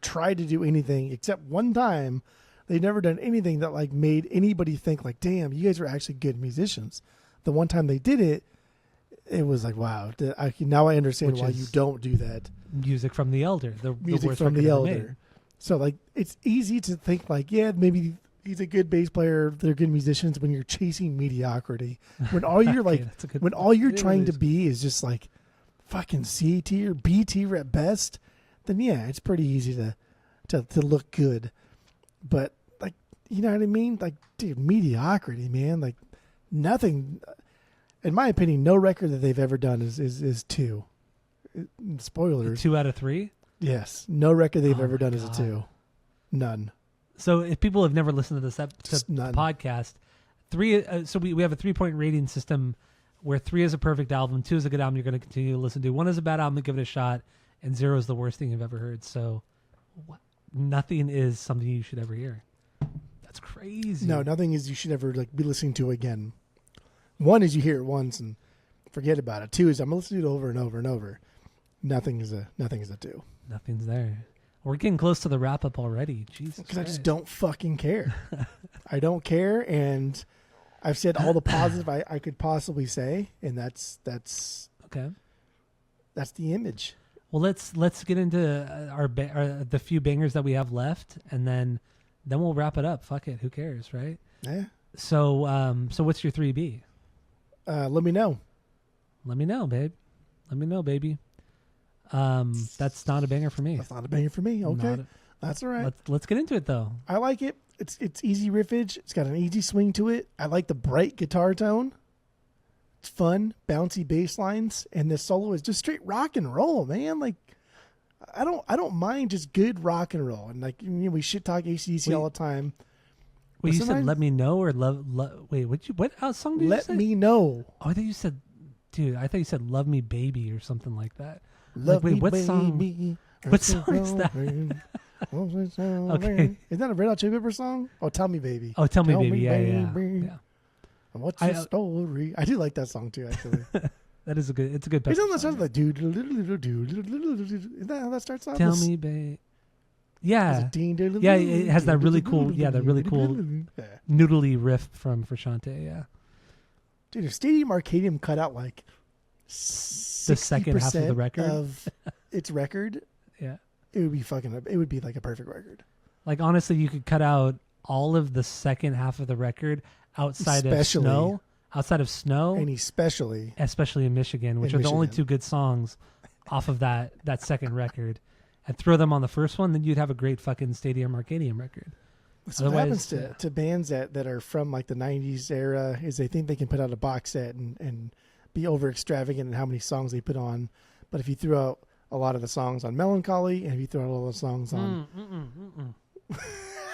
tried to do anything except one time. They've never done anything that like made anybody think like, damn, you guys are actually good musicians. The one time they did it, it was like, wow. Now I understand why you don't do that. Music from the Elder. The music worst from the record ever Elder. made. So like, it's easy to think like, yeah, maybe he's a good bass player. They're good musicians when you're chasing mediocrity. When all you're like, when all you're trying to be is just like fucking C tier, B tier at best, then yeah, it's pretty easy to look good. But like, you know what I mean? Like, dude, mediocrity, man. Like nothing, in my opinion, no record that they've ever done is 2. Spoilers. 2 out of 3? Yes. No record they've ever done is a 2. None. So if people have never listened to this podcast, 3. So we have a 3-point rating system where 3 is a perfect album, 2 is a good album you're going to continue to listen to, 1 is a bad album, give it a shot, and 0 is the worst thing you've ever heard. So nothing is something you should ever hear. That's crazy. No, nothing is you should ever like be listening to again. 1 is you hear it once and forget about it. 2 is I'm going to listen to it over and over and over. Nothing is a 2. Nothing's there. We're getting close to the wrap up already. Jesus. Because I just don't fucking care. I don't care, and I've said all the positive I could possibly say, and that's okay. That's the image. Well, let's get into the few bangers that we have left, and then we'll wrap it up. Fuck it, who cares, right? Yeah. So what's your 3B? Let me know. Let me know, babe. Let me know, baby. That's not a banger for me. That's not a banger for me. Okay, that's all right. Let's get into it though. I like it. It's easy riffage. It's got an easy swing to it. I like the bright guitar tone. It's fun, bouncy bass lines, and this solo is just straight rock and roll, man. Like I don't mind just good rock and roll. And like, you know, we shit talk AC/DC all the time. Wait, you said "Let Me Know" or "Love"? Wait, what song did you say? Let Me Know. Oh, I thought you said, dude. I thought you said "Love Me, Baby" or something like that. Love wait, me, what baby. song? What song is that? Okay, is that a Red Hot Chili Peppers song? Oh, Tell Me Baby. Oh, Tell Me Baby. Yeah. What's your story? I do like that song too, actually. That is a good. It's a good. Isn't that starts like dude? Isn't that how that starts off? Tell me, babe. Yeah. Yeah, it has that really cool. Yeah, that really cool noodly riff from Frusciante. Yeah. Dude, if Stadium Arcadium cut out like the second half of the record of its record, yeah, it would be it would be like a perfect record. Like honestly, you could cut out all of the second half of the record outside of Snow, and especially in Michigan, which are the only 2 good songs off of that second record, and throw them on the first one, then you'd have a great fucking Stadium Arcadium record. So what happens to bands that are from like the 90s era is they think they can put out a box set and be over extravagant in how many songs they put on. But if you threw out a lot of the songs on Melancholy and if you throw out all the songs on...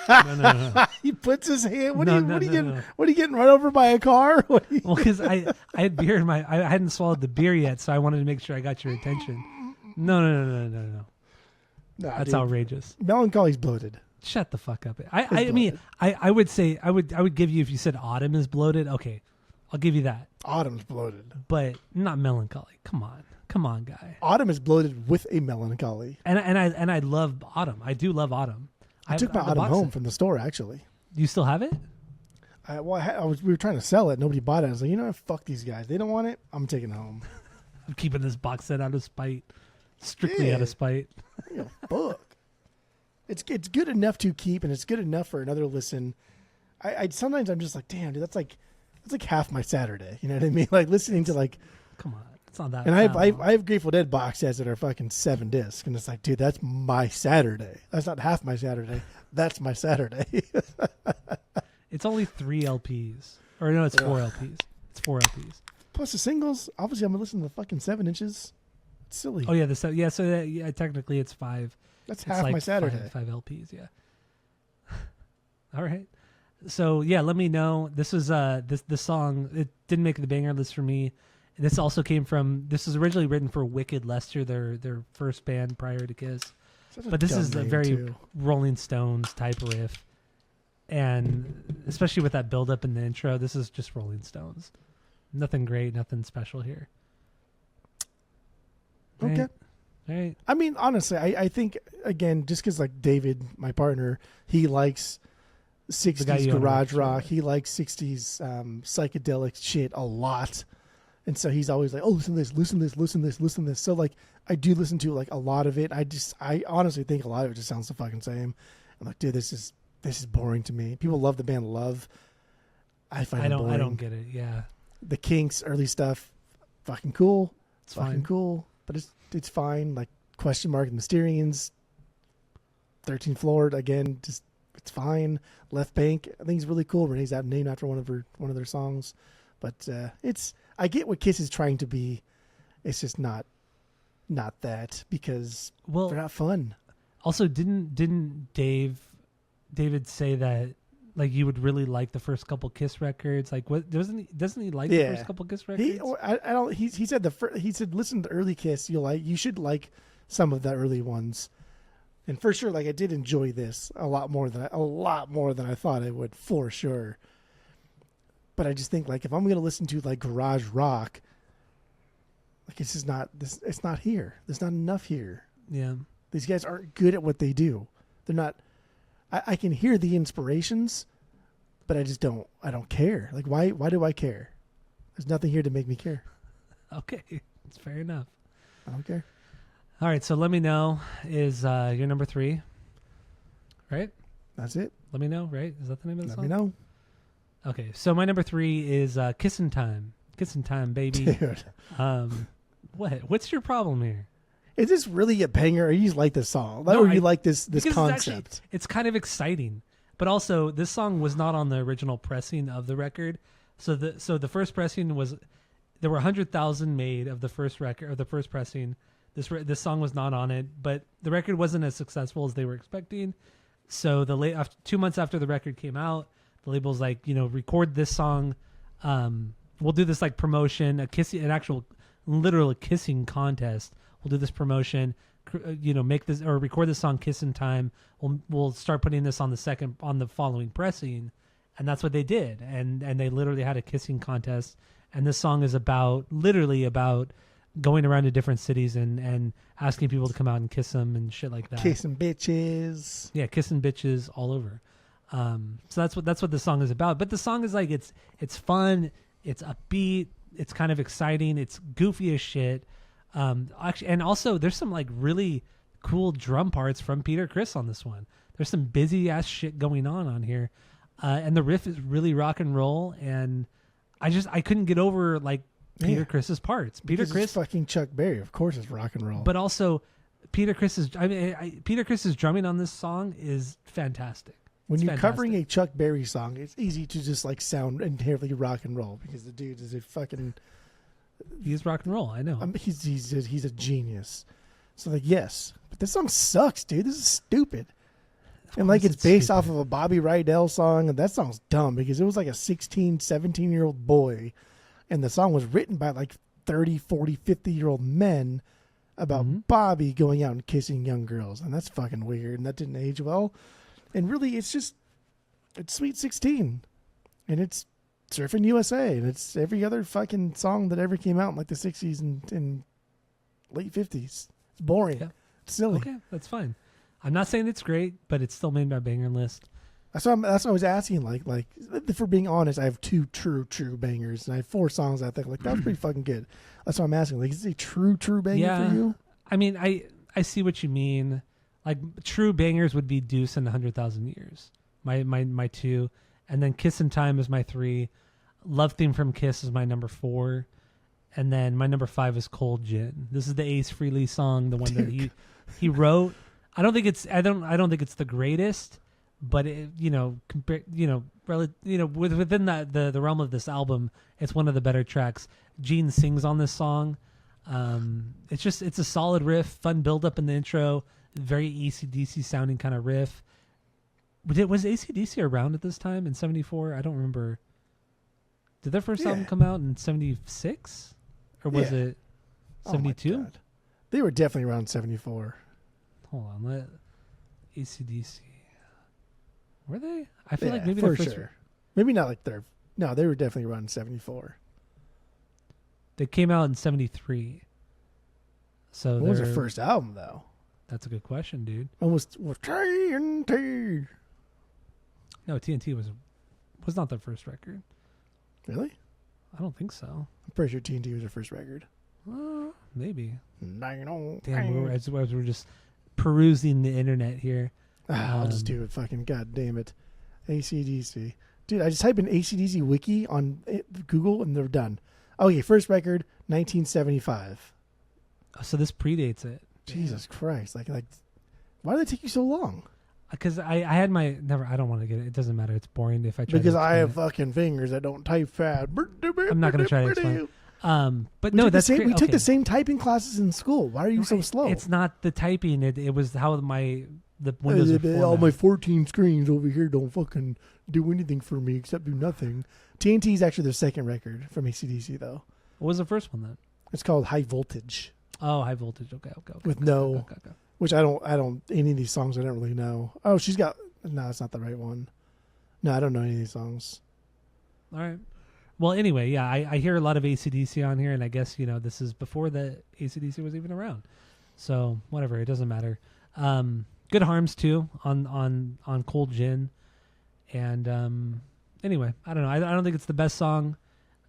No. He puts his hand... What are you getting run over by a car? Well, because I had beer in my... I hadn't swallowed the beer yet, so I wanted to make sure I got your attention. No. That's outrageous. Melancholy's bloated. Shut the fuck up. I mean, I would say I would give you if you said Autumn is bloated. Okay, I'll give you that. Autumn's bloated, but not Melancholy. Come on, guy. Autumn is bloated with a Melancholy, and I love Autumn. I do love Autumn. I took my Autumn home from the store. Actually, do you still have it? We were trying to sell it. Nobody bought it. I was like, you know what? Fuck these guys. They don't want it. I'm taking it home. I'm keeping this box set out of spite, strictly out of spite. Fuck. It's good enough to keep, and it's good enough for another listen. I sometimes I'm just like, damn, dude, that's like half my Saturday. You know what I mean? Like listening to like, come on, it's not that. And I have Grateful Dead box sets that are fucking 7 discs, and it's like, dude, that's my Saturday. That's not half my Saturday. That's my Saturday. It's only 3 LPs, or no, it's 4 LPs. 4 LPs. Plus the singles. Obviously, I'm gonna listen to the fucking 7 inches. It's silly. Oh yeah, so technically it's 5. That's It's half like my Saturday. 5 LPs, yeah. All right. So yeah, let me know. This was this song. It didn't make the banger list for me. This also came from. This was originally written for Wicked Lester, their first band prior to Kiss. But this is a very Rolling Stones type riff, and especially with that build up in the intro, this is just Rolling Stones. Nothing great, nothing special here. Okay. All right. I mean, honestly, I think again, just because like David, my partner, he likes 60s garage rock. He likes 60s psychedelic shit a lot. And so he's always like, oh, listen to this, listen to this, listen to this, listen to this. So like I do listen to like a lot of it. I honestly think a lot of it just sounds the fucking same. I'm like, dude, this is boring to me. People love the band Love. I find it boring. I don't get it. Yeah. The Kinks early stuff, fucking cool. It's fucking fine. cool. But it's fine. Like Question Mark and Mysterians, 13th Floor, again, just it's fine. Left Bank, I think he's really cool. Renee's named after one of their songs. But I get what Kiss is trying to be. It's just not that, because they're not fun. Also, didn't David say that like you would really like the first couple Kiss records? Like, what doesn't he like the first couple Kiss records? He said he said listen to early Kiss. You should like some of the early ones. And for sure, like I did enjoy this a lot more than I thought I would, for sure. But I just think like if I'm going to listen to like garage rock, like it's just not this. It's not here. There's not enough here. Yeah, these guys aren't good at what they do. They're not. I can hear the inspirations, but I just don't. I don't care. Like why do I care? There's nothing here to make me care. Okay, it's fair enough. I don't care. All right, so Let Me Know is your number 3, right? That's it. Let Me Know, right? Is that the name of the song? Let me know. Okay, so my number 3 is Kissin' Time. Kissin' Time, baby. Dude. What's your problem here? Is this really a banger, or you just like this song? No, or you like this concept? It's kind of exciting, but also this song was not on the original pressing of the record. So the first pressing was, there were 100,000 made of the first record, or the first pressing. This song was not on it, but the record wasn't as successful as they were expecting. So 2 months after the record came out, the label's like, record this song. We'll do this like promotion, an actual literal kissing contest. We'll do this promotion, make this or record this song "Kissin' Time." We'll start putting this on the following pressing, and that's what they did. And they literally had a kissing contest. And this song is literally about going around to different cities and asking people to come out and kiss them and shit like that. Kissing bitches. Yeah, kissing bitches all over. So that's what the song is about. But the song is like it's fun, it's upbeat, it's kind of exciting, it's goofy as shit. Actually, and also there's some like really cool drum parts from Peter Criss on this one. There's some busy ass shit going on here, and the riff is really rock and roll. And I couldn't get over like Peter Criss's parts. Peter Criss, fucking Chuck Berry, of course, is rock and roll. But also Peter Criss's Peter Criss's drumming on this song is fantastic. When you're covering a Chuck Berry song, it's easy to just like sound inherently rock and roll, because the dude is a fucking. He's rock and roll. I know. He's a genius. So like, yes, but this song sucks, dude. This is stupid. And like it's based off of a Bobby Rydell song, and that song's dumb because it was like a 16, 17-year-old boy, and the song was written by like 30, 40, 50-year-old men about Bobby going out and kissing young girls, and that's fucking weird, and that didn't age well. And really, it's Sweet 16, and it's Surfing USA, and it's every other fucking song that ever came out in like the 60s and late 50s. It's boring. Yeah. It's silly. Okay, that's fine. I'm not saying it's great, but it's still made my banger list. That's what I was asking. Like, if we're being honest, I have 2 true bangers, and I have 4 songs I think like that's pretty fucking good. That's what I'm asking. Like, is it a true banger for you? I mean, I see what you mean. Like, true bangers would be Deuce and 100,000 Years. My 2, and then Kissin' Time is my 3. Love Theme from Kiss is my number 4, and then my number 5 is Cold Gin. This is the Ace Frehley song, the one that he wrote. I don't think it's the greatest, but it, within that the realm of this album, it's one of the better tracks. Gene sings on this song. It's a solid riff, fun build up in the intro, very AC/DC sounding kind of riff. Was AC/DC around at this time in '74? I don't remember. Did their first album come out in '76, or was it '72? They were definitely around '74. Hold on, AC/DC. Were they? I feel like maybe for first sure. Maybe not like their. No, they were definitely around '74. They came out in '73. So what was their first album though? That's a good question, dude. Was TNT? No, TNT was not their first record. Really? I don't think so. I'm pretty sure TNT was their first record. Maybe. Damn, as we're just perusing the internet here. I'll just do it. Fucking goddamn it. AC/DC. Dude, I just type in AC/DC wiki on Google and they're done. Okay, first record, 1975. So this predates it. Jesus Christ. Like, why did it take you so long? Because I had my... I don't want to get it. It doesn't matter. It's boring if I try because to I have fucking fingers that don't type fast. I'm not going to try to explain. But we that's we took the same typing classes in school. Why are you so slow? It's not the typing. It was how the windows are all my 14 screens over here don't fucking do anything for me except do nothing. TNT is actually their second record from AC/DC though. What was the first one then? It's called High Voltage. Oh, High Voltage. Okay. With which I don't. Any of these songs I don't really know. Oh, she's got. No, it's not the right one. No, I don't know any of these songs. All right. Well, anyway, yeah, I hear a lot of AC/DC on here, and I guess this is before the AC/DC was even around. So whatever, it doesn't matter. Good Harms too on Cold Gin, and anyway, I don't know. I don't think it's the best song.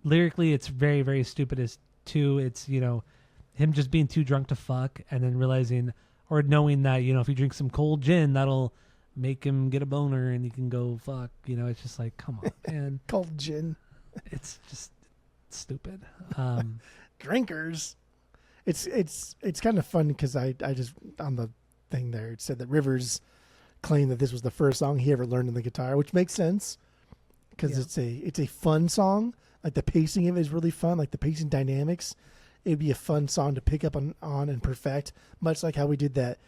Lyrically, it's very very stupid as too. It's him just being too drunk to fuck, and then realizing or knowing that if he drinks some cold gin, that'll make him get a boner and he can go fuck. It's just like, come on, man. Cold gin. It's just stupid. Drinkers. It's kind of fun because I just on the thing there it said that Rivers claimed that this was the first song he ever learned on the guitar, which makes sense because it's a fun song. Like the pacing of it is really fun. Like the pacing dynamics, it'd be a fun song to pick up on and perfect. Much like how we did that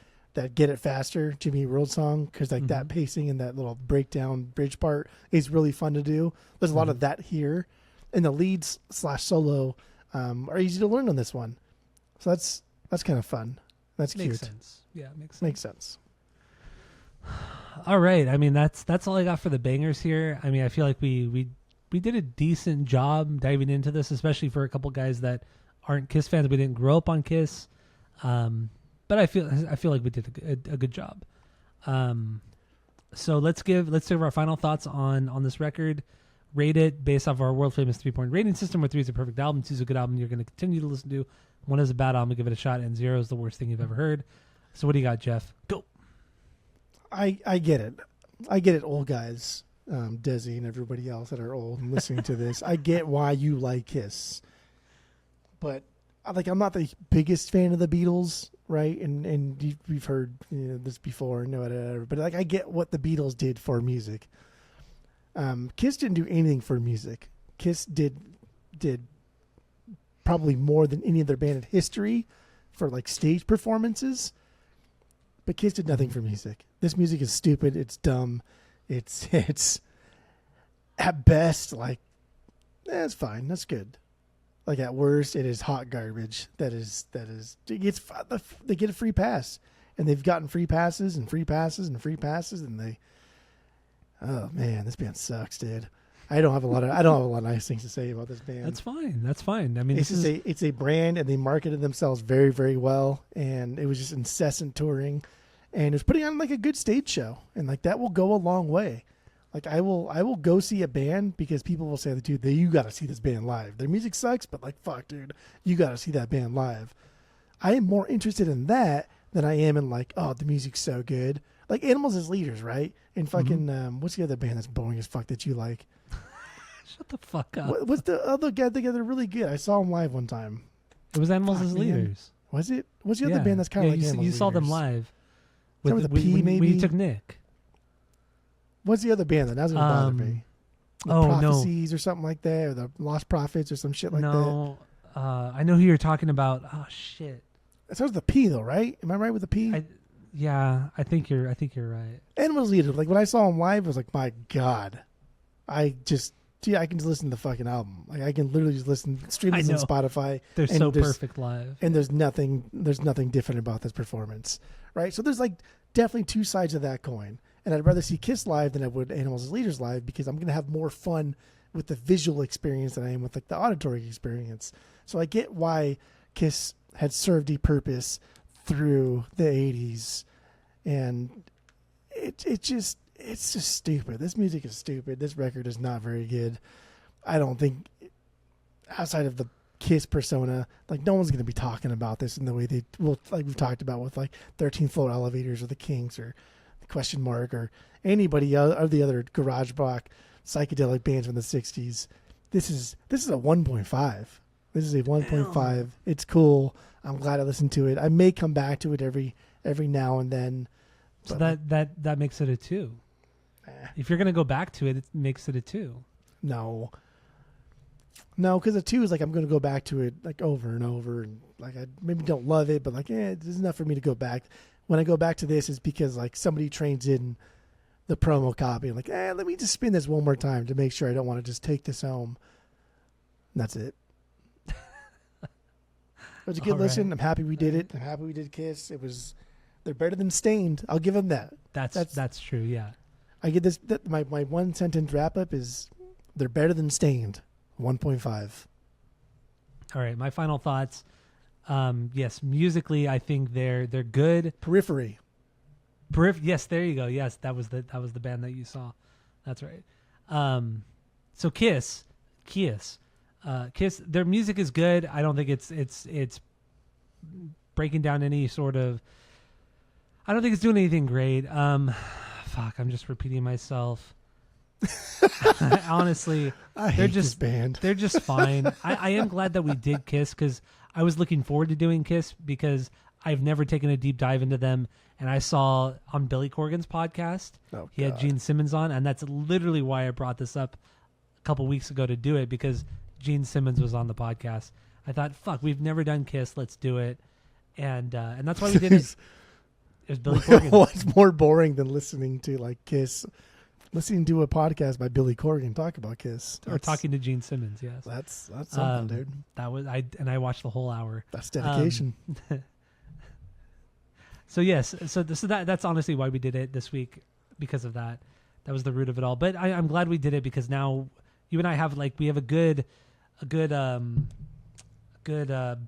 Get It Faster Jimmy World song, because like that pacing and that little breakdown bridge part is really fun to do. There's a lot of that here, and the leads / solo are easy to learn on this one. So that's kind of fun. That's makes cute. Sense. Yeah, makes sense. All right. I mean, that's all I got for the bangers here. I mean, I feel like we did a decent job diving into this, especially for a couple guys that aren't Kiss fans. We didn't grow up on Kiss, but I feel like we did a good job. So let's give our final thoughts on this record. Rate it based off our world famous 3-point rating system, where 3 is a perfect album, 2 is a good album you're going to continue to listen to, 1 is a bad album, give it a shot, and 0 is the worst thing you've ever heard. So what do you got, Jeff? Go. I get it. I get it, old guys, Desi and everybody else that are old and listening to this. I get why you like Kiss, but I'm not the biggest fan of the Beatles, right? And we've heard this before, whatever. But I get what the Beatles did for music. Kiss didn't do anything for music. Kiss did probably more than any other band in history for stage performances. But Kiss did nothing for music. This music is stupid. It's dumb. It's at best it's fine. That's good. At worst, it is hot garbage. They get a free pass, and they've gotten free passes and free passes and free passes, and they. Oh man, this band sucks, dude. I don't have a lot of nice things to say about this band. That's fine. I mean, it's a brand, and they marketed themselves very, very well, and it was just incessant touring, and it was putting on a good stage show, and that will go a long way. I will go see a band because people will say, dude, you got to see this band live. Their music sucks, but fuck, dude, you got to see that band live. I am more interested in that than I am in the music's so good. Animals as Leaders, right? And fucking what's the other band that's boring as fuck that you like? Shut the fuck up. What's the other guy? They're really good. I saw them live one time. It was Animals as Leaders. Was it? What's the other band that's kind of like Animals? You saw them live. With a P, maybe? When you took Nick. What's the other band that was going to bother me? The Oh, no. Prophecies or something like that, or the Lost Prophets or some shit like that. No, I know who you're talking about. Oh shit. That starts with a P though, right? Am I right with the P? I think you're right. Animals Leader. Like when I saw him live, I was like, my God, I can just listen to the fucking album. Like I can literally just stream this on Spotify. They're and so perfect live. And there's nothing different about this performance, right? So there's like definitely two sides of that coin. And I'd rather see Kiss live than I would Animals as Leaders live, because I'm going to have more fun with the visual experience than I am with like the auditory experience. So I get why Kiss had served a purpose through the 80s, and it's just stupid. This music is stupid. This record is not very good. I don't think, outside of the Kiss persona, like no one's going to be talking about this in the way they will, like we've talked about with like 13 Floor Elevators or the Kinks or Question Mark or anybody of the other garage rock psychedelic bands from the 60s. This is a 1.5. This is a 1.5. It's cool. I'm glad I listened to it. I may come back to it every now and then. So that makes it a 2. If you're gonna go back to it, it makes it a 2. No, because a 2 is like I'm gonna go back to it like over and over, and like I maybe don't love it, but like this is enough for me to go back. When I go back to this, it's because like somebody trains in the promo copy. I'm like, let me just spin this one more time to make sure I don't want to just take this home. And that's it. It was a good listen. I'm happy we did it. I'm happy we did Kiss. They're better than Stained. I'll give them that. That's true. Yeah. I get this. My one sentence wrap up is they're better than Stained. 1.5. All right. My final thoughts. Yes, musically, I think they're good. Periphery. Yes, there you go. Yes, that was the band that you saw. That's right. So Kiss, their music is good. I don't think it's breaking down any sort of. I don't think it's doing anything great. Fuck, I'm just repeating myself. Honestly, I hate this band. They're just fine. I am glad that we did Kiss, because I was looking forward to doing Kiss, because I've never taken a deep dive into them. And I saw on Billy Corgan's podcast, he had Gene Simmons on, and that's literally why I brought this up a couple weeks ago to do it, because Gene Simmons was on the podcast. I thought, fuck, we've never done Kiss, let's do it, and that's why we did it. It was Billy Corgan. What's more boring than listening to like Kiss? Listening to a podcast by Billy Corgan talk about Kiss, or talking to Gene Simmons. Yes, that's something, dude. That was I watched the whole hour. That's dedication. So yes, so that's honestly why we did it this week, because of that. That was the root of it all. But I'm glad we did it, because now you and I have we have a good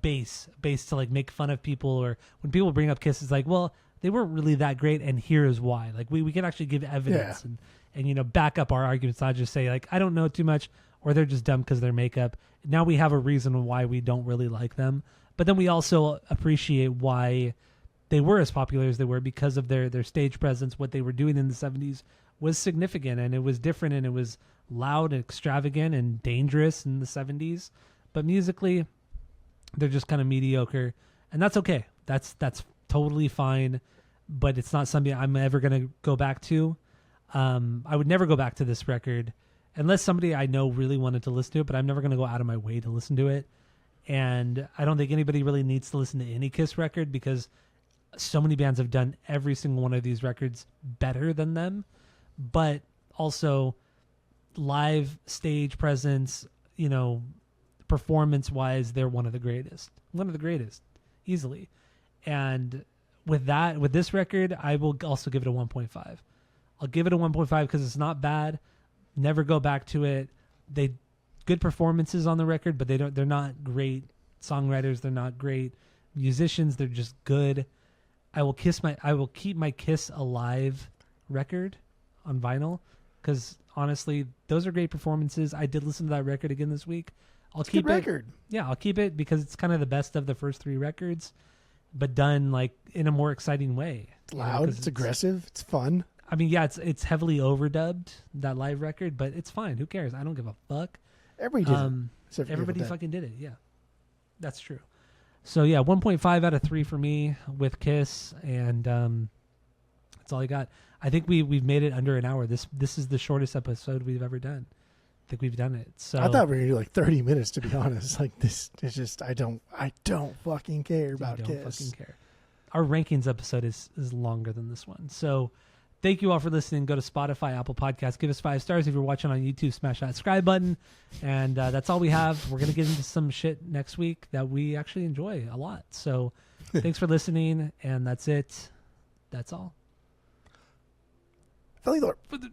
base to like make fun of people, or when people bring up Kiss, it's like, well, they weren't really that great, and here is why. Like we can actually give evidence and back up our arguments, not just say like I don't know too much, or they're just dumb because their makeup. Now we have a reason why we don't really like them, but then we also appreciate why they were as popular as they were, because of their stage presence. What they were doing in the 70s was significant, and it was different, and it was loud and extravagant and dangerous in the 70s. But musically, they're just kind of mediocre, and that's okay. That's totally fine, but it's not something I'm ever going to go back to. I would never go back to this record unless somebody I know really wanted to listen to it, but I'm never going to go out of my way to listen to it. And I don't think anybody really needs to listen to any Kiss record, because so many bands have done every single one of these records better than them. But also live stage presence, performance wise, they're one of the greatest easily. And with this record, I will also give it a 1.5. I'll give it a 1.5 because it's not bad. Never go back to it. They good performances on the record, but they're not great songwriters. They're not great musicians. They're just good. I will keep my Kiss Alive record on vinyl, because honestly, those are great performances. I did listen to that record again this week. It's keep a good record. Yeah, I'll keep it because it's kind of the best of the first 3 records, but done like in a more exciting way. It's loud. It's aggressive. It's fun. I mean, yeah, it's heavily overdubbed, that live record, but it's fine. Who cares? I don't give a fuck. Everybody did it. Everybody fucking did it. Yeah, that's true. So yeah, 1.5 out of 3 for me with Kiss, and that's all I got. I think we've made it under an hour. This is the shortest episode we've ever done. think we've done it. So I thought we were gonna do like 30 minutes, to be honest. Like this is just I don't fucking care about don't Kiss. fucking care. Our rankings episode is longer than this one. So thank you all for listening. Go to Spotify, Apple Podcasts. Give us 5 stars. If you're watching on YouTube, smash that subscribe button. And that's all we have. We're going to get into some shit next week that we actually enjoy a lot. So thanks for listening. And that's it. That's all. Philly Lord. For the